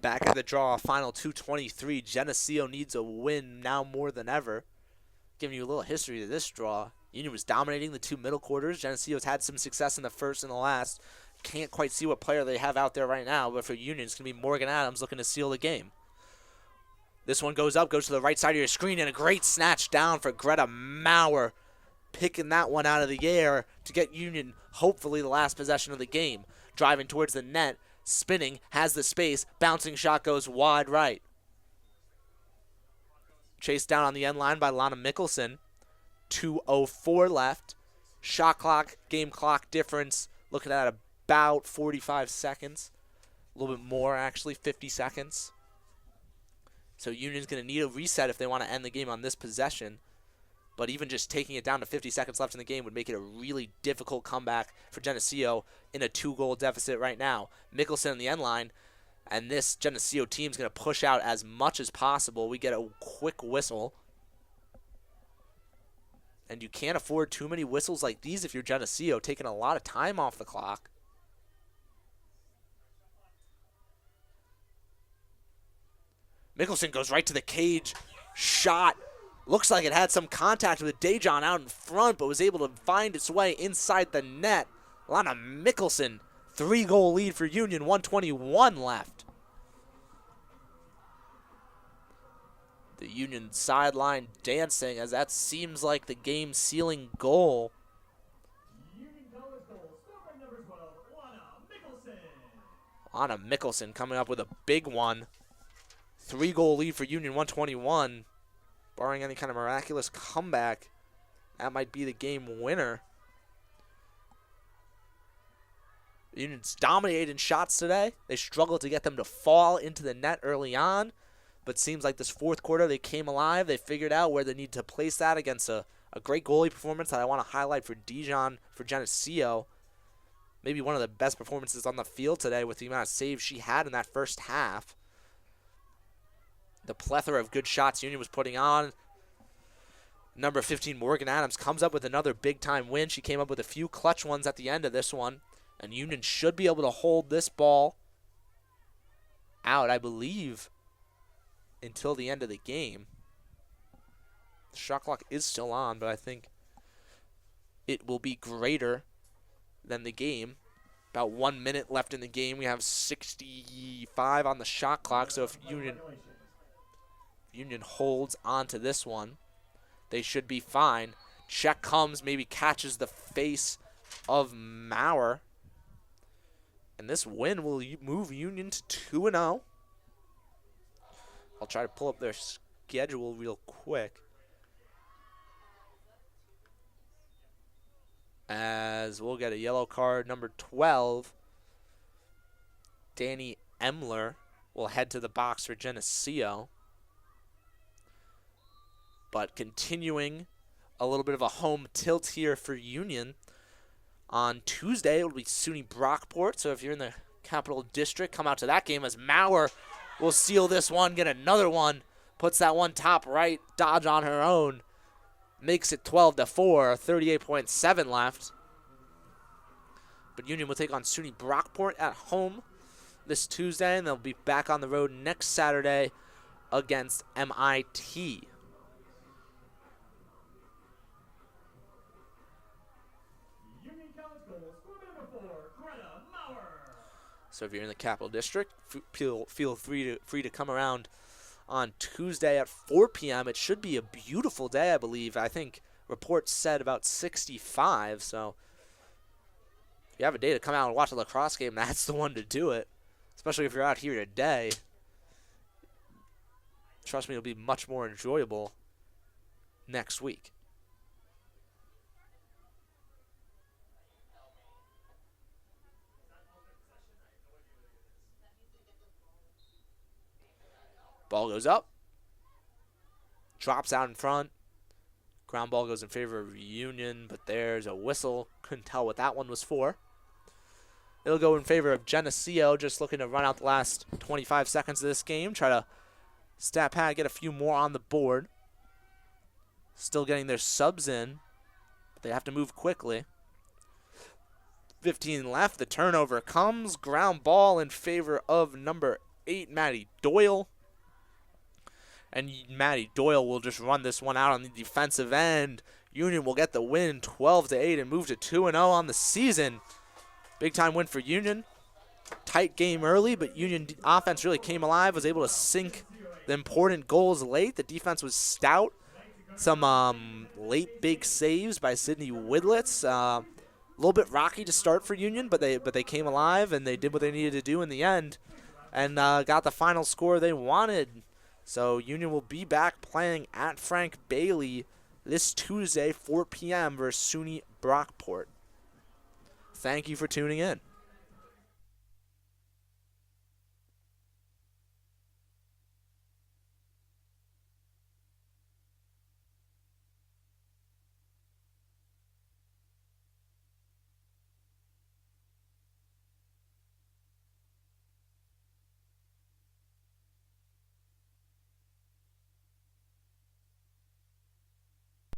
Back at the draw, final 2:23. Geneseo needs a win now more than ever. Giving you a little history to this draw. Union was dominating the 2 middle quarters. Geneseo's had some success in the first and the last. Can't quite see what player they have out there right now, but for Union, it's going to be Morgan Adams looking to seal the game. This one goes up, goes to the right side of your screen, and a great snatch down for Greta Maurer. Picking that one out of the air to get Union hopefully the last possession of the game. Driving towards the net. Spinning, has the space, bouncing shot goes wide right. Chased down on the end line by Lana Mickelson. 2:04 left. Shot clock, game clock difference, looking at about 45 seconds. A little bit more, actually, 50 seconds. So Union's going to need a reset if they want to end the game on this possession. but even just taking it down to 50 seconds left in the game would make it a really difficult comeback for Geneseo in a 2-goal deficit right now. Mickelson on the end line, and this Geneseo team is going to push out as much as possible. We get a quick whistle. And you can't afford too many whistles like these if you're Geneseo, taking a lot of time off the clock. Mickelson goes right to the cage. Shot. Looks like it had some contact with Dejan out in front, but was able to find its way inside the net. Lana Mickelson, 3-goal lead for Union, 1:21 left. The Union sideline dancing as that seems like the game-sealing goal. Lana Mickelson coming up with a big one. 3-goal lead for Union, 1:21. Barring any kind of miraculous comeback, that might be the game winner. Union's dominated in shots today. They struggled to get them to fall into the net early on, but seems like this fourth quarter they came alive. They figured out where they need to place that against a great goalie performance that I want to highlight for Dijon for Geneseo. Maybe one of the best performances on the field today with the amount of saves she had in that first half. The plethora of good shots Union was putting on. Number 15, Morgan Adams, comes up with another big-time win. She came up with a few clutch ones at the end of this one. And Union should be able to hold this ball out, I believe, until the end of the game. The shot clock is still on, but I think it will be greater than the game. About 1 minute left in the game. We have 65 on the shot clock, so if Union holds on to this one, they should be fine. Check comes, maybe catches the face of Maurer. And this win will move Union to 2-0. I'll try to pull up their schedule real quick. As we'll get a yellow card. Number 12, Danny Emler, will head to the box for Geneseo. But continuing a little bit of a home tilt here for Union. On Tuesday, it will be SUNY Brockport. So if you're in the Capital District, come out to that game as Maurer will seal this one, get another one, puts that one top right, dodge on her own, makes it 12-4, 38.7 left. But Union will take on SUNY Brockport at home this Tuesday, and they'll be back on the road next Saturday against MIT. So if you're in the Capital District, feel free to come around on Tuesday at 4 p.m. It should be a beautiful day, I believe. I think reports said about 65. So if you have a day to come out and watch a lacrosse game, that's the one to do it. Especially if you're out here today. Trust me, it'll be much more enjoyable next week. Ball goes up, drops out in front. Ground ball goes in favor of Union, but there's a whistle. Couldn't tell what that one was for. It'll go in favor of Geneseo, just looking to run out the last 25 seconds of this game. Try to stat pad, get a few more on the board. Still getting their subs in, but they have to move quickly. 15 left, the turnover comes. Ground ball in favor of number 8, Maddie Doyle. And Maddie Doyle will just run this one out on the defensive end. Union will get the win, 12-8, and move to 2-0 on the season. Big time win for Union. Tight game early, but Union offense really came alive, was able to sink the important goals late. The defense was stout. Some late big saves by Sydney Widlitz. A little bit rocky to start for Union, but they came alive, and they did what they needed to do in the end and got the final score they wanted. So Union will be back playing at Frank Bailey this Tuesday, 4 p.m. versus SUNY Brockport. Thank you for tuning in.